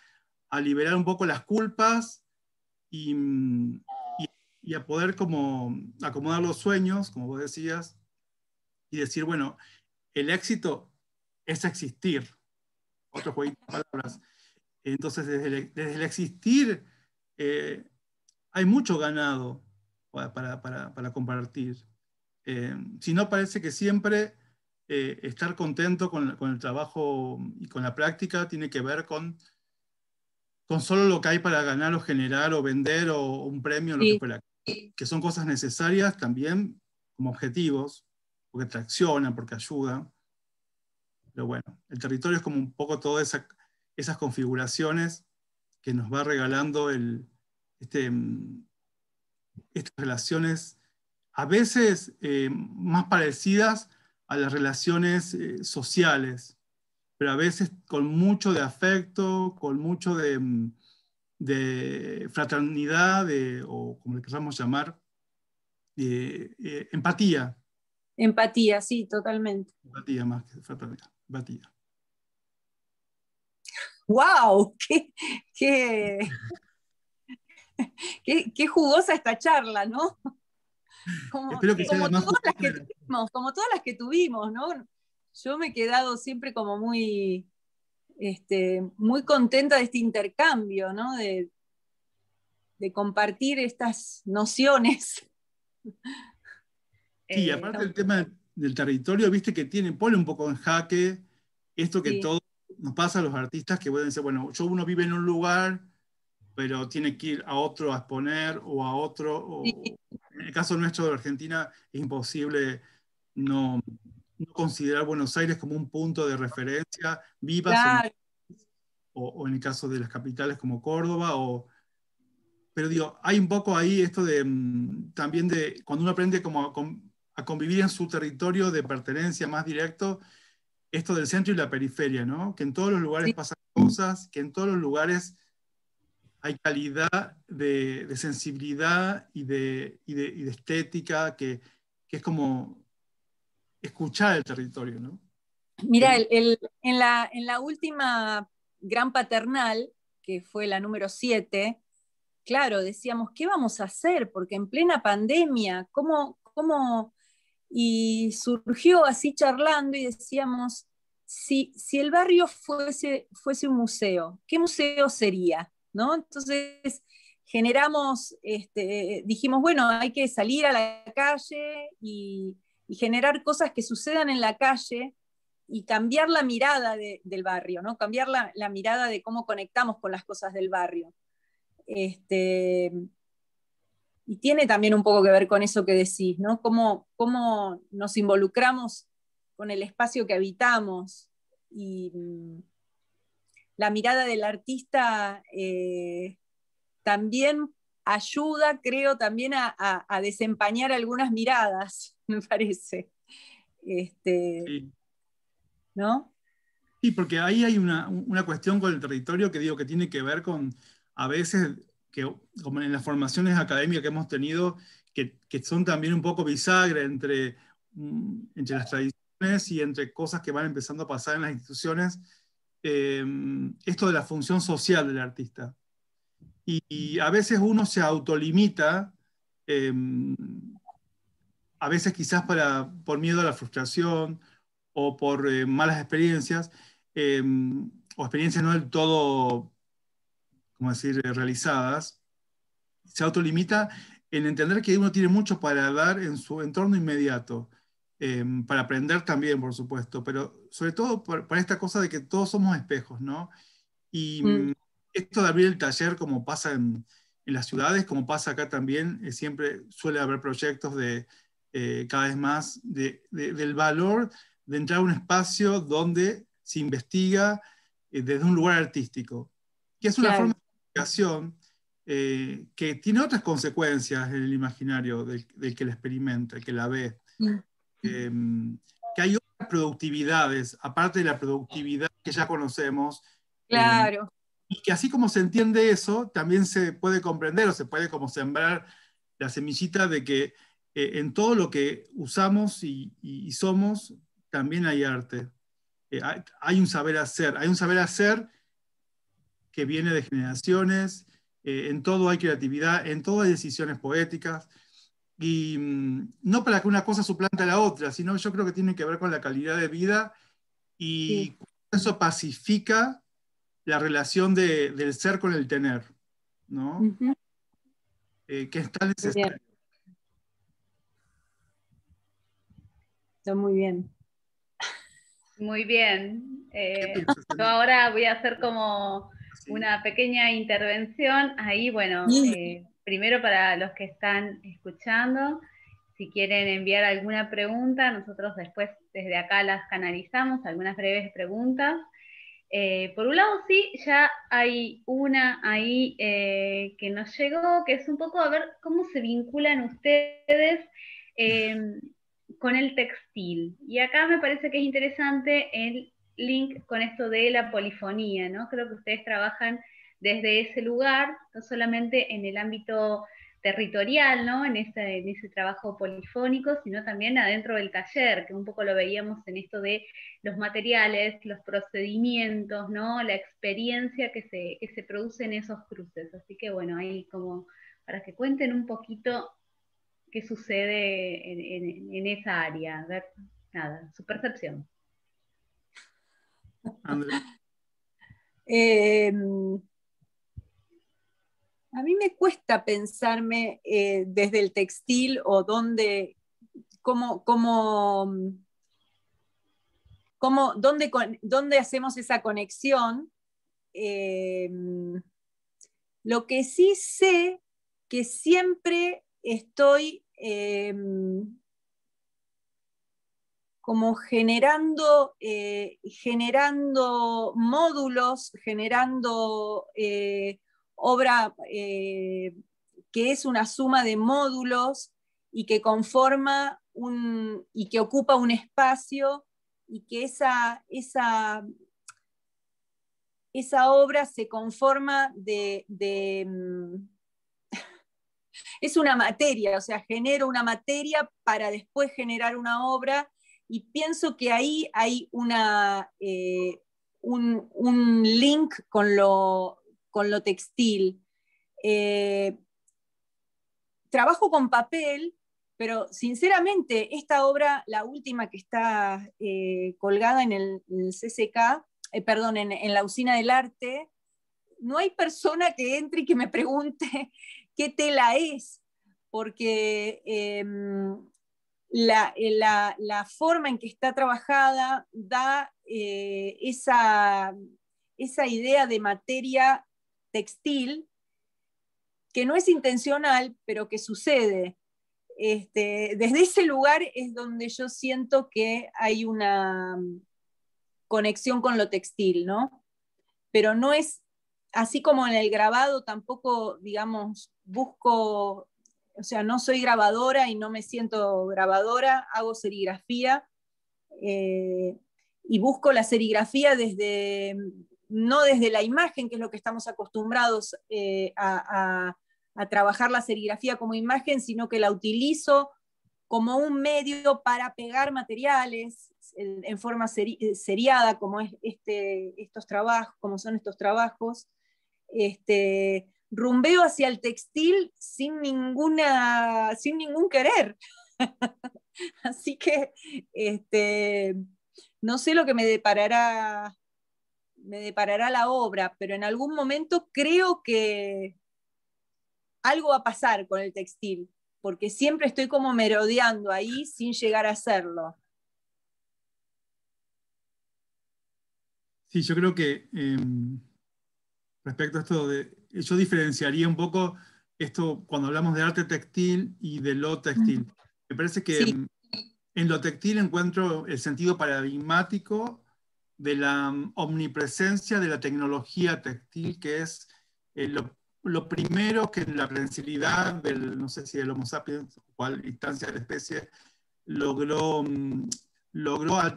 a liberar un poco las culpas y a poder como acomodar los sueños, como vos decías, y decir, bueno, el éxito es existir. Otro jueguito de palabras. Entonces, desde el existir, hay mucho ganado para compartir. Si no, parece que siempre estar contento con el trabajo y con la práctica tiene que ver con solo lo que hay para ganar o generar o vender o un premio o lo que Sí. fuera. Que son cosas necesarias también como objetivos, porque traccionan, porque ayudan. Pero bueno, el territorio es como un poco todas esas configuraciones que nos va regalando estas relaciones, a veces más parecidas a las relaciones sociales, pero a veces con mucho de afecto, con mucho de fraternidad, o como le queramos llamar, empatía. Empatía, sí, totalmente. Empatía más que fraternidad, empatía. ¡Wow! ¡Qué jugosa esta charla, ¿no? Espero que sea la más Todas las jugosa que de las... tuvimos, como todas las que tuvimos, ¿no? Yo me he quedado siempre como muy, muy contenta de este intercambio, ¿no? De compartir estas nociones. Sí, aparte el tema del territorio, viste que pone un poco en jaque esto que Sí. todo nos pasa a los artistas, que pueden decir, bueno, uno vive en un lugar, pero tiene que ir a otro a exponer o a otro. Sí. En el caso nuestro de Argentina es imposible no considerar Buenos Aires como un punto de referencia, vivas Claro. o en el caso de las capitales como Córdoba, pero digo, hay un poco ahí esto de también de cuando uno aprende como a convivir en su territorio de pertenencia más directo, esto del centro y la periferia, ¿no? Que en todos los lugares Sí. pasan cosas, que en todos los lugares hay calidad de sensibilidad y de estética, que es como escuchar el territorio, ¿no? Mira, en la última Gran Paternal, que fue la número 7, claro, decíamos, ¿qué vamos a hacer? Porque en plena pandemia, ¿cómo? Y surgió así charlando y decíamos, si el barrio fuese un museo, ¿qué museo sería? ¿No? Entonces generamos, dijimos, bueno, hay que salir a la calle y generar cosas que sucedan en la calle y cambiar la mirada del barrio, ¿no? Cambiar la mirada de cómo conectamos con las cosas del barrio. Y tiene también un poco que ver con eso que decís, ¿no? Cómo nos involucramos con el espacio que habitamos. Y la mirada del artista también ayuda, creo, también a desempañar algunas miradas, me parece. Sí. ¿No? Sí, porque ahí hay una cuestión con el territorio que digo que tiene que ver con, a veces, como en las formaciones académicas que hemos tenido, que son también un poco bisagra entre las tradiciones y entre cosas que van empezando a pasar en las instituciones, esto de la función social del artista. Y a veces uno se autolimita, a veces quizás por miedo a la frustración o por malas experiencias, o experiencias no del todo, como decir, realizadas, se autolimita en entender que uno tiene mucho para dar en su entorno inmediato, para aprender también, por supuesto, pero sobre todo para esta cosa de que todos somos espejos, ¿no? Y esto de abrir el taller, como pasa en las ciudades, como pasa acá también, siempre suele haber proyectos de cada vez más del valor de entrar a un espacio donde se investiga desde un lugar artístico, que es una Claro. forma de investigación que tiene otras consecuencias en el imaginario del que la experimenta, el que la ve. Que hay otras productividades, aparte de la productividad que ya conocemos, Claro. y que así como se entiende eso, también se puede comprender o se puede como sembrar la semillita de que en todo lo que usamos y somos, también hay arte. Hay un saber hacer que viene de generaciones, en todo hay creatividad, en todo hay decisiones poéticas, y no para que una cosa suplante a la otra, sino yo creo que tiene que ver con la calidad de vida, y Sí. eso pacifica la relación del ser con el tener, ¿no? Que es tan necesario. Está muy bien. Muy bien. ¿Qué piensas, Yo Anita? ahora voy a hacer como Sí. una pequeña intervención. Ahí, bueno, Sí. primero para los que están escuchando, si quieren enviar alguna pregunta, nosotros después desde acá las canalizamos, algunas breves preguntas. Por un lado, sí, ya hay una ahí que nos llegó, que es un poco a ver cómo se vinculan ustedes eh, con el textil. Y acá me parece que es interesante el link con esto de la polifonía, ¿no? Creo que ustedes trabajan desde ese lugar, no solamente en el ámbito territorial, ¿no? En ese trabajo polifónico, sino también adentro del taller, que un poco lo veíamos en esto de los materiales, los procedimientos, ¿no? La experiencia que se produce en esos cruces. Así que bueno, ahí como para que cuenten un poquito qué sucede en esa área, a ver, nada, su percepción. André. Eh, a mí me cuesta pensarme desde el textil o dónde, dónde hacemos esa conexión. Eh, lo que sí sé que siempre estoy como generando módulos, generando obra que es una suma de módulos y que conforma y que ocupa un espacio y que esa obra se conforma es una materia, o sea, genero una materia para después generar una obra y pienso que ahí hay un link con lo textil. Trabajo con papel, pero sinceramente esta obra, la última que está colgada en el CCK, perdón, en la Usina del Arte, no hay persona que entre y que me pregunte qué tela es, porque la forma en que está trabajada da esa idea de materia textil que no es intencional, pero que sucede. Desde ese lugar es donde yo siento que hay una conexión con lo textil, ¿no? Pero no es, así como en el grabado tampoco, digamos, busco, o sea, no soy grabadora y no me siento grabadora, hago serigrafía y busco la serigrafía no desde la imagen, que es lo que estamos acostumbrados a trabajar la serigrafía como imagen, sino que la utilizo como un medio para pegar materiales en forma seriada, como estos trabajos, como son estos trabajos. Rumbeo hacia el textil sin ningún querer. Así que no sé lo que me deparará la obra, pero en algún momento creo que algo va a pasar con el textil, porque siempre estoy como merodeando ahí sin llegar a hacerlo. Sí, yo creo que respecto a esto yo diferenciaría un poco esto cuando hablamos de arte textil y de lo textil. Me parece que Sí. En lo textil encuentro el sentido paradigmático de la omnipresencia de la tecnología textil, que es lo primero que en la prensilidad no sé si del Homo sapiens o cuál instancia de la especie, logró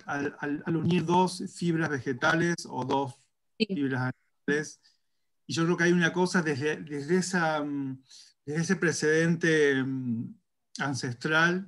al unir dos fibras vegetales o dos Sí. fibras animales. Y yo creo que hay una cosa desde ese precedente ancestral.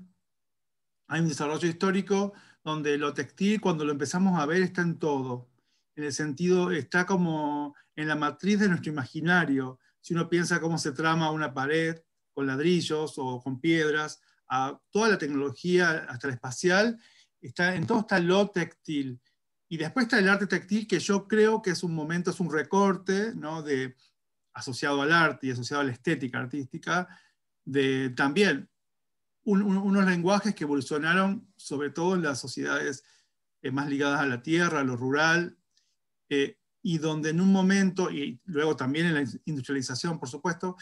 Hay un desarrollo histórico donde lo textil, cuando lo empezamos a ver, está en todo. En el sentido, está como en la matriz de nuestro imaginario. Si uno piensa cómo se trama una pared con ladrillos o con piedras, a toda la tecnología, hasta la espacial, en todo está lo textil. Y después está el arte textil, que yo creo que es un momento, es un recorte, ¿no? Asociado al arte y asociado a la estética artística, también unos lenguajes que evolucionaron sobre todo en las sociedades más ligadas a la tierra, a lo rural, y donde en un momento, y luego también en la industrialización, por supuesto,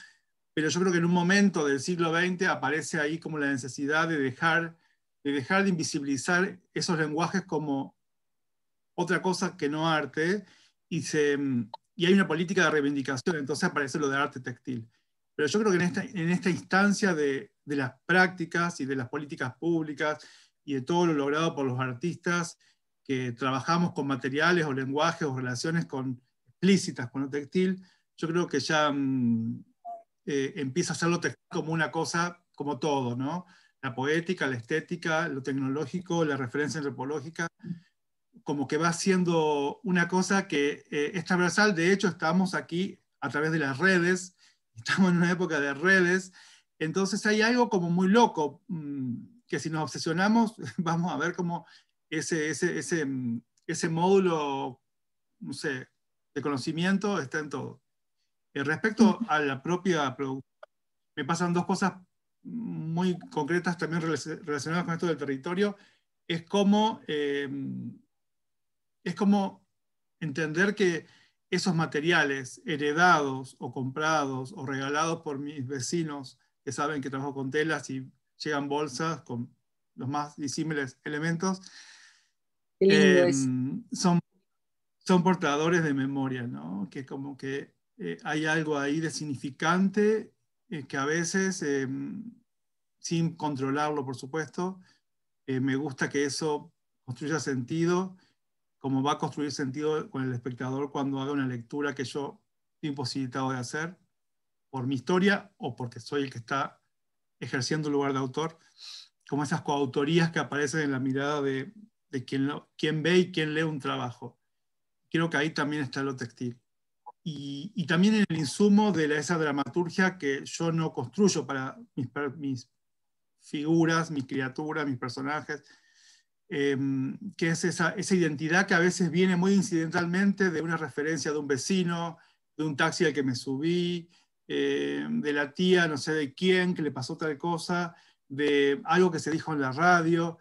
pero yo creo que en un momento del siglo XX aparece ahí como la necesidad de dejar de invisibilizar esos lenguajes como otra cosa que no arte, y hay una política de reivindicación, entonces aparece lo de arte textil. Pero yo creo que en esta instancia de las prácticas y de las políticas públicas y de todo lo logrado por los artistas que trabajamos con materiales o lenguajes o relaciones explícitas con lo textil, yo creo que ya empieza a ser lo textil como una cosa, como todo, ¿no? La poética, la estética, lo tecnológico, la referencia antropológica, como que va siendo una cosa que es transversal. De hecho, estamos aquí a través de las redes, estamos en una época de redes, entonces hay algo como muy loco, que si nos obsesionamos, vamos a ver cómo ese módulo, no sé, de conocimiento está en todo. Respecto a la propia producción, me pasan dos cosas muy concretas también relacionadas con esto del territorio. Es como entender que esos materiales heredados o comprados o regalados por mis vecinos que saben que trabajo con telas y llegan bolsas con los más disímiles elementos, Qué lindo es. son portadores de memoria, ¿no? Que como que hay algo ahí de significante que a veces, sin controlarlo por supuesto, me gusta que eso construya sentido, como va a construir sentido con el espectador cuando haga una lectura que yo estoy imposibilitado de hacer por mi historia o porque soy el que está ejerciendo el lugar de autor, como esas coautorías que aparecen en la mirada de quien ve y quien lee un trabajo. Creo que ahí también está lo textil. Y también en el insumo de esa dramaturgia que yo no construyo para mis figuras, mis criaturas, mis personajes, que es esa identidad que a veces viene muy incidentalmente de una referencia de un vecino, de un taxi al que me subí, de la tía no sé de quién, que le pasó tal cosa, de algo que se dijo en la radio,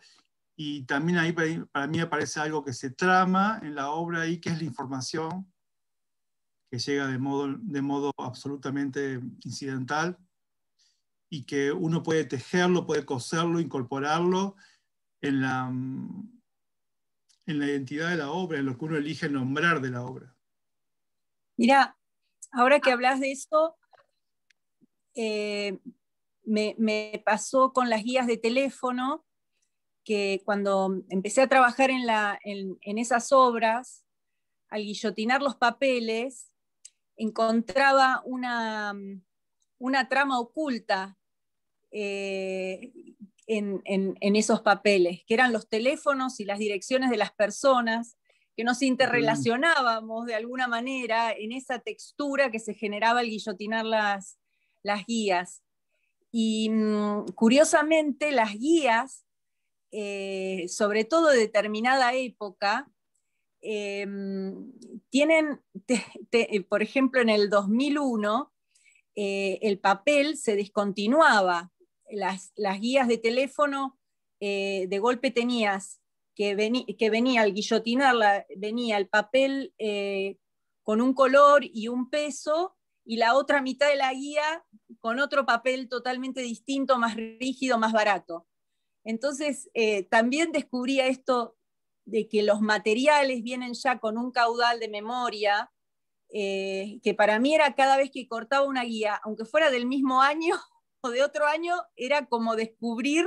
y también ahí para mí aparece algo que se trama en la obra ahí, que es la información, que llega de modo absolutamente incidental, y que uno puede tejerlo, puede coserlo, incorporarlo en la identidad de la obra, en lo que uno elige nombrar de la obra. Mira, ahora que hablas de esto, me pasó con las guías de teléfono, que cuando empecé a trabajar en esas obras, al guillotinar los papeles, encontraba una trama oculta en esos papeles, que eran los teléfonos y las direcciones de las personas, que nos interrelacionábamos de alguna manera en esa textura que se generaba al guillotinar las guías. Y curiosamente las guías, sobre todo de determinada época, tienen, por ejemplo, en el 2001, el papel se descontinuaba. Las guías de teléfono, de golpe tenías que venía al guillotinarla, venía el papel con un color y un peso, y la otra mitad de la guía con otro papel totalmente distinto, más rígido, más barato. Entonces, también descubría esto de que los materiales vienen ya con un caudal de memoria, que para mí era cada vez que cortaba una guía, aunque fuera del mismo año o de otro año, era como descubrir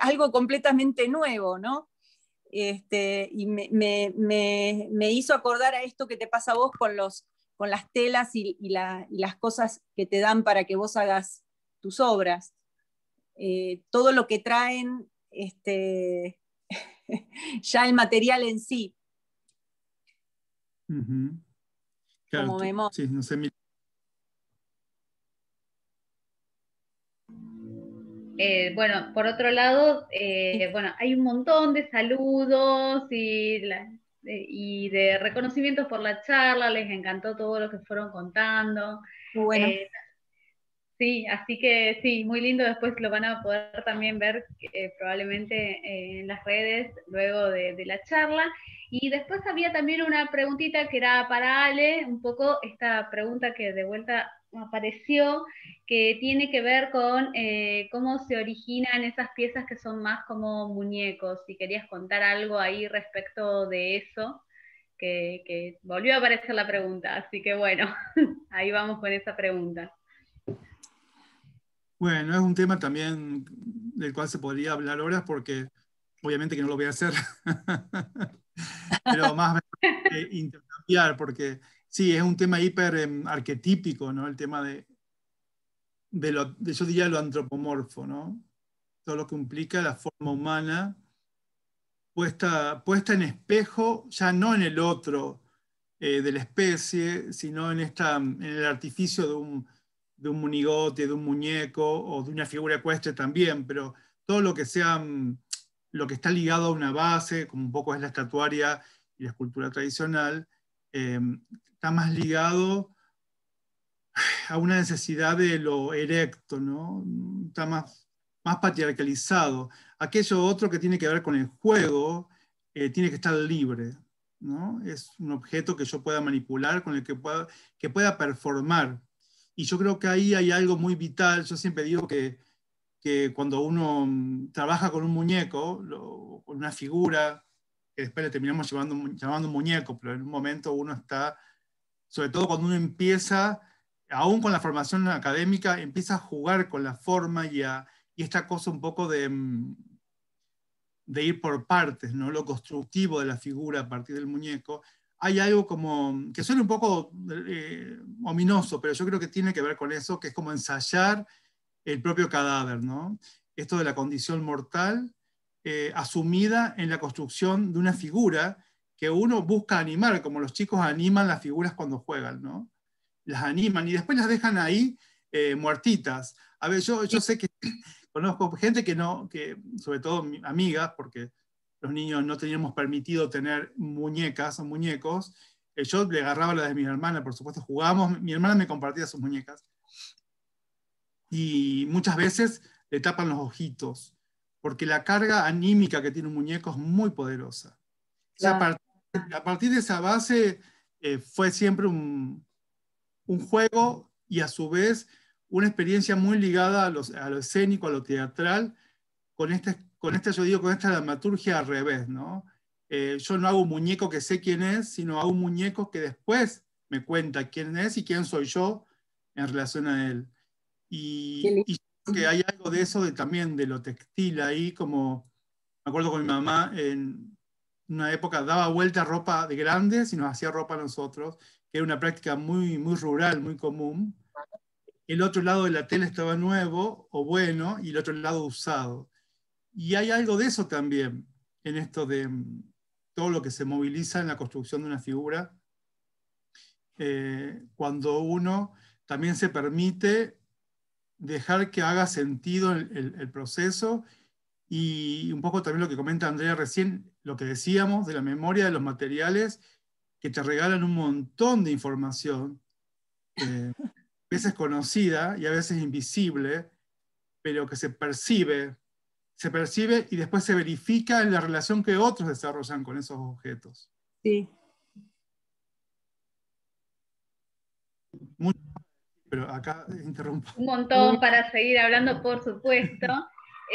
algo completamente nuevo, ¿no? Y me hizo acordar a esto que te pasa a vos con las telas y las cosas que te dan para que vos hagas tus obras. Todo lo que traen ya el material en sí. Claro, como memoria. Sí, no sé, bueno, por otro lado, bueno, hay un montón de saludos y de reconocimientos por la charla, les encantó todo lo que fueron contando. Muy bueno. Sí, así que sí, muy lindo, después lo van a poder también ver probablemente en las redes luego de la charla. Y después había también una preguntita que era para Ale, un poco esta pregunta que de vuelta apareció, que tiene que ver con cómo se originan esas piezas que son más como muñecos, si querías contar algo ahí respecto de eso, que volvió a aparecer la pregunta, así que bueno, ahí vamos con esa pregunta. Bueno, es un tema también del cual se podría hablar horas porque obviamente que no lo voy a hacer, pero más intercambiar, porque sí, es un tema hiper arquetípico, ¿no? El tema yo diría lo antropomorfo, ¿no? Todo lo que implica la forma humana puesta en espejo, ya no en el otro de la especie, sino en el artificio de un monigote, de un muñeco o de una figura ecuestre también, pero todo lo que sea, lo que está ligado a una base, como un poco es la estatuaria y la escultura tradicional, está más ligado a una necesidad de lo erecto, ¿no? Está más patriarcalizado. Aquello otro que tiene que ver con el juego tiene que estar libre, ¿no? Es un objeto que yo pueda manipular, con el que pueda performar. Y yo creo que ahí hay algo muy vital. Yo siempre digo que cuando uno trabaja con un muñeco, con una figura, que después le terminamos llamando muñeco, pero en un momento uno está, sobre todo cuando uno empieza, aún con la formación académica, empieza a jugar con la forma y esta cosa un poco de ir por partes, ¿no? Lo constructivo de la figura a partir del muñeco. Hay algo como, que suena un poco ominoso, pero yo creo que tiene que ver con eso, que es como ensayar el propio cadáver, ¿no? Esto de la condición mortal asumida en la construcción de una figura que uno busca animar, como los chicos animan las figuras cuando juegan, ¿no? Las animan y después las dejan ahí muertitas. A ver, yo sé que conozco gente que no, que sobre todo amigas, porque los niños no teníamos permitido tener muñecas o muñecos. Yo le agarraba la de mi hermana, por supuesto, jugábamos, mi hermana me compartía sus muñecas. Y muchas veces le tapan los ojitos, porque la carga anímica que tiene un muñeco es muy poderosa. O sea, a partir de esa base fue siempre un juego y a su vez una experiencia muy ligada a lo escénico, a lo teatral, yo digo, con esta dramaturgia al revés, ¿no? Yo no hago un muñeco que sé quién es, sino hago un muñeco que después me cuenta quién es y quién soy yo en relación a él. Y creo que hay algo de eso también de lo textil ahí, como me acuerdo con mi mamá en una época daba vuelta ropa de grandes y nos hacía ropa a nosotros, que era una práctica muy, muy rural, muy común. El otro lado de la tela estaba nuevo o bueno y el otro lado usado. Y hay algo de eso también en esto de todo lo que se moviliza en la construcción de una figura, cuando uno también se permite dejar que haga sentido el proceso y un poco también lo que comenta Andrea recién, lo que decíamos de la memoria de los materiales que te regalan un montón de información, a veces conocida y a veces invisible, pero que se percibe y después se verifica en la relación que otros desarrollan con esos objetos. Sí. Mucho, pero acá interrumpo. Un montón para seguir hablando, por supuesto.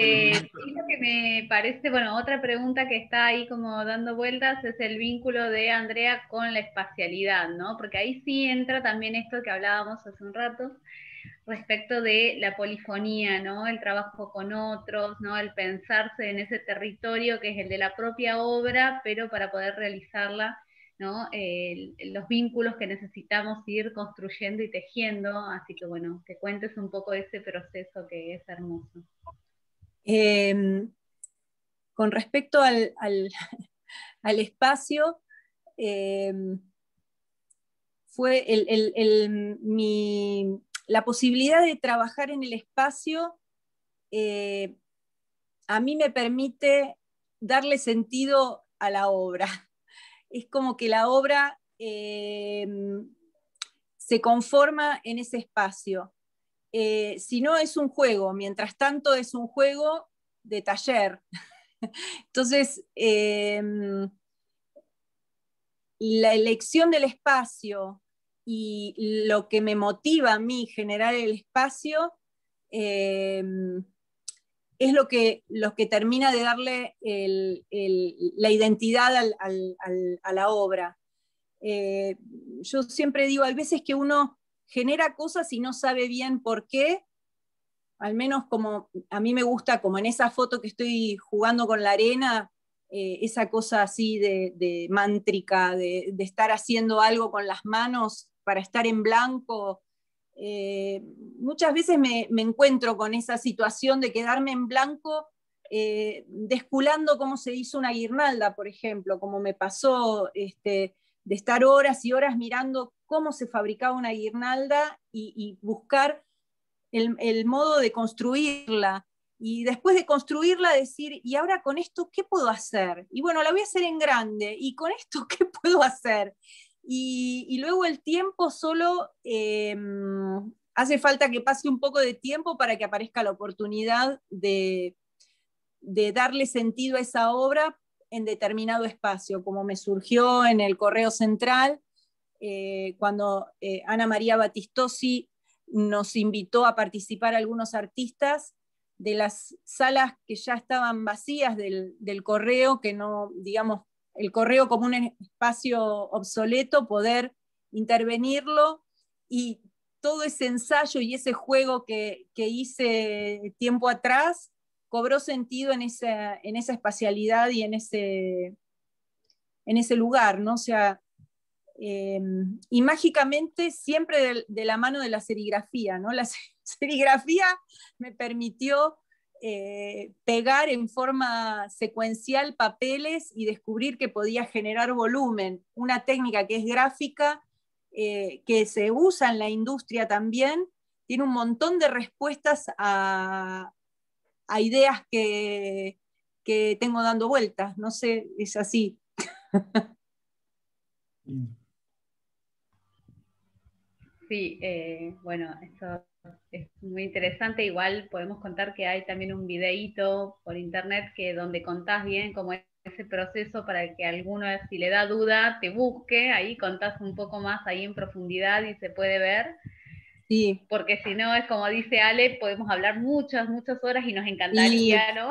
Y lo que me parece, bueno, otra pregunta que está ahí como dando vueltas es el vínculo de Andrea con la espacialidad, ¿no? Porque ahí sí entra también esto que hablábamos hace un rato respecto de la polifonía, ¿no? El trabajo con otros, ¿no? El pensarse en ese territorio que es el de la propia obra, pero para poder realizarla, ¿no? Los vínculos que necesitamos ir construyendo y tejiendo, así que bueno, que cuentes un poco de ese proceso que es hermoso. Con respecto al espacio, fue la posibilidad de trabajar en el espacio a mí me permite darle sentido a la obra. Es como que la obra se conforma en ese espacio. sino es un juego, mientras tanto es un juego de taller. Entonces, la elección del espacio y lo que me motiva a mí generar el espacio es lo que termina de darle la identidad a la obra. Yo siempre digo, hay veces que uno genera cosas y no sabe bien por qué, al menos como a mí me gusta, como en esa foto que estoy jugando con la arena, esa cosa así de mántrica, de estar haciendo algo con las manos para estar en blanco. Muchas veces me encuentro con esa situación de quedarme en blanco, desculando cómo se hizo una guirnalda, por ejemplo, como me pasó, de estar horas y horas mirando cómo se fabricaba una guirnalda y buscar el modo de construirla. Y después de construirla decir, ¿y ahora con esto qué puedo hacer? Y bueno, la voy a hacer en grande. ¿Y con esto qué puedo hacer? Y luego el tiempo solo, hace falta que pase un poco de tiempo para que aparezca la oportunidad de darle sentido a esa obra en determinado espacio, como me surgió en el Correo Central, cuando Ana María Battistosi nos invitó a participar a algunos artistas de las salas que ya estaban vacías del correo, que no, digamos, el correo como un espacio obsoleto, poder intervenirlo, y todo ese ensayo y ese juego que hice tiempo atrás cobró sentido en esa espacialidad y en ese lugar, ¿no? O sea, y mágicamente siempre de la mano de la serigrafía, ¿no? La serigrafía me permitió pegar en forma secuencial papeles y descubrir que podía generar volumen, una técnica que es gráfica, que se usa en la industria también, tiene un montón de respuestas a ideas que tengo dando vueltas, no sé, es así. Sí, bueno, eso es muy interesante. Igual podemos contar que hay también un videíto por internet donde contás bien cómo es ese proceso para que alguno, si le da duda, te busque. Ahí contás un poco más ahí en profundidad y se puede ver. Sí. Porque si no, es como dice Ale, podemos hablar muchas, muchas horas y nos encantaría, sí, ¿no?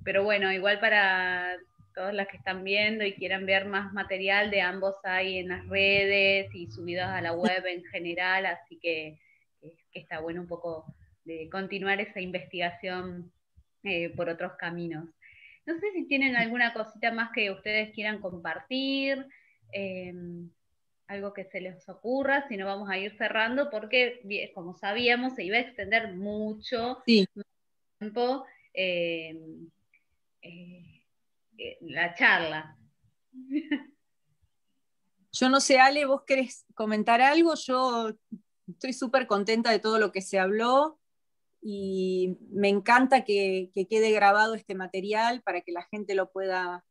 Pero bueno, igual para todas las que están viendo y quieran ver más material de ambos hay en las redes y subidos a la web en general, así que está bueno un poco de continuar esa investigación por otros caminos. No sé si tienen alguna cosita más que ustedes quieran compartir, algo que se les ocurra, si no vamos a ir cerrando, porque como sabíamos se iba a extender mucho, sí, tiempo la charla. Yo no sé, Ale, ¿vos querés comentar algo? Yo estoy súper contenta de todo lo que se habló y me encanta que quede grabado este material para que la gente lo pueda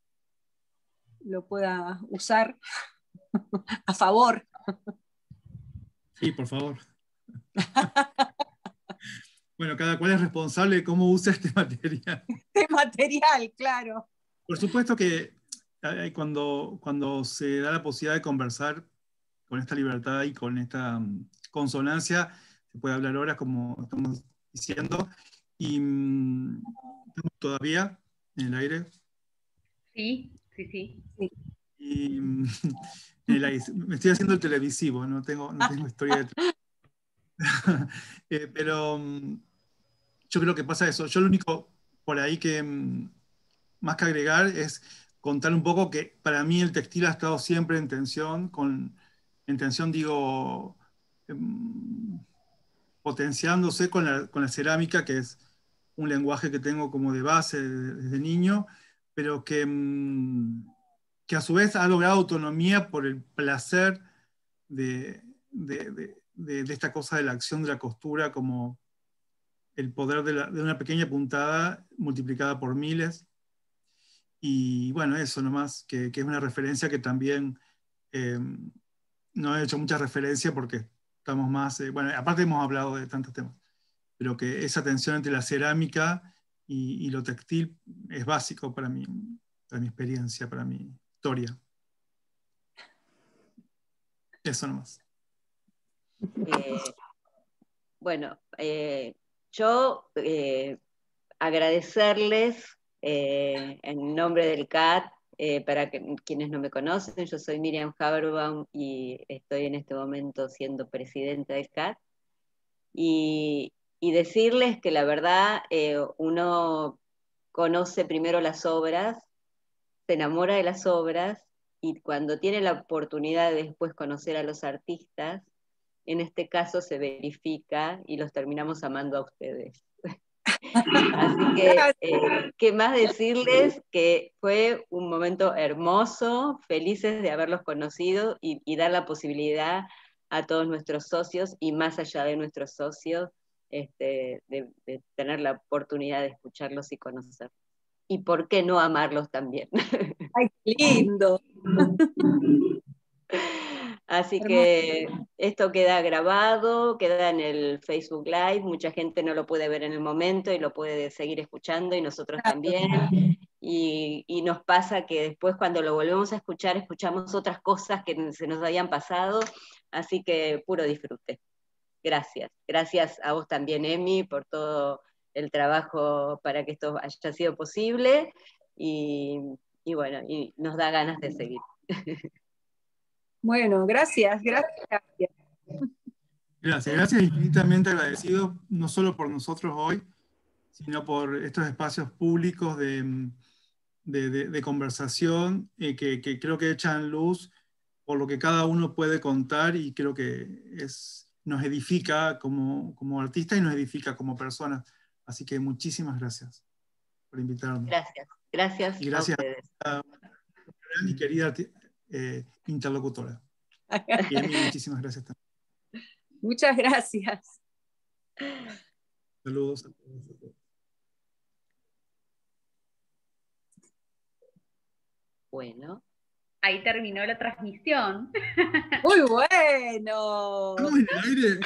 usar a favor. Sí, por favor. Bueno, cada cual es responsable de cómo usa este material. Este material, claro. Por supuesto que cuando se da la posibilidad de conversar con esta libertad y con esta consonancia, se puede hablar horas, como estamos diciendo, y estamos todavía en el aire. Sí, sí, sí. Y en el aire. Me estoy haciendo el televisivo, no tengo historia de pero yo creo que pasa eso. Yo lo único por ahí que más que agregar es contar un poco que para mí el textil ha estado siempre en tensión, digo, potenciándose con la cerámica, que es un lenguaje que tengo como de base desde niño, pero que a su vez ha logrado autonomía por el placer de esta cosa de la acción de la costura, como el poder de una pequeña puntada multiplicada por miles. Y bueno, eso nomás, que es una referencia que también no he hecho mucha referencia porque estamos más, bueno, aparte hemos hablado de tantos temas, pero que esa tensión entre la cerámica y lo textil es básico para mi experiencia, para mi historia. Eso nomás. Bueno, yo agradecerles en nombre del CAT, para quienes no me conocen, yo soy Miriam Haberbaum y estoy en este momento siendo presidenta del CAT, y decirles que la verdad uno conoce primero las obras, se enamora de las obras, y cuando tiene la oportunidad de después conocer a los artistas, en este caso se verifica y los terminamos amando a ustedes. Así que, ¿qué más decirles? Que fue un momento hermoso, felices de haberlos conocido y dar la posibilidad a todos nuestros socios y más allá de nuestros socios, de tener la oportunidad de escucharlos y conocerlos. Y por qué no amarlos también. ¡Ay, qué lindo! Así que esto queda grabado, queda en el Facebook Live, mucha gente no lo puede ver en el momento y lo puede seguir escuchando, y nosotros también, y nos pasa que después cuando lo volvemos a escuchar, escuchamos otras cosas que se nos habían pasado, así que puro disfrute. Gracias. Gracias a vos también, Emi, por todo el trabajo para que esto haya sido posible, y bueno, y nos da ganas de seguir. Bueno, gracias. Gracias infinitamente agradecido, no solo por nosotros hoy, sino por estos espacios públicos de conversación que creo que echan luz por lo que cada uno puede contar, y creo que nos edifica como artistas y nos edifica como personas. Así que muchísimas gracias por invitarnos. Gracias y gracias a ustedes. A mi querida interlocutora. Y a mí muchísimas gracias también. Muchas gracias. Saludos a todos. Bueno. Ahí terminó la transmisión. Muy bueno. ¿Estamos en el aire?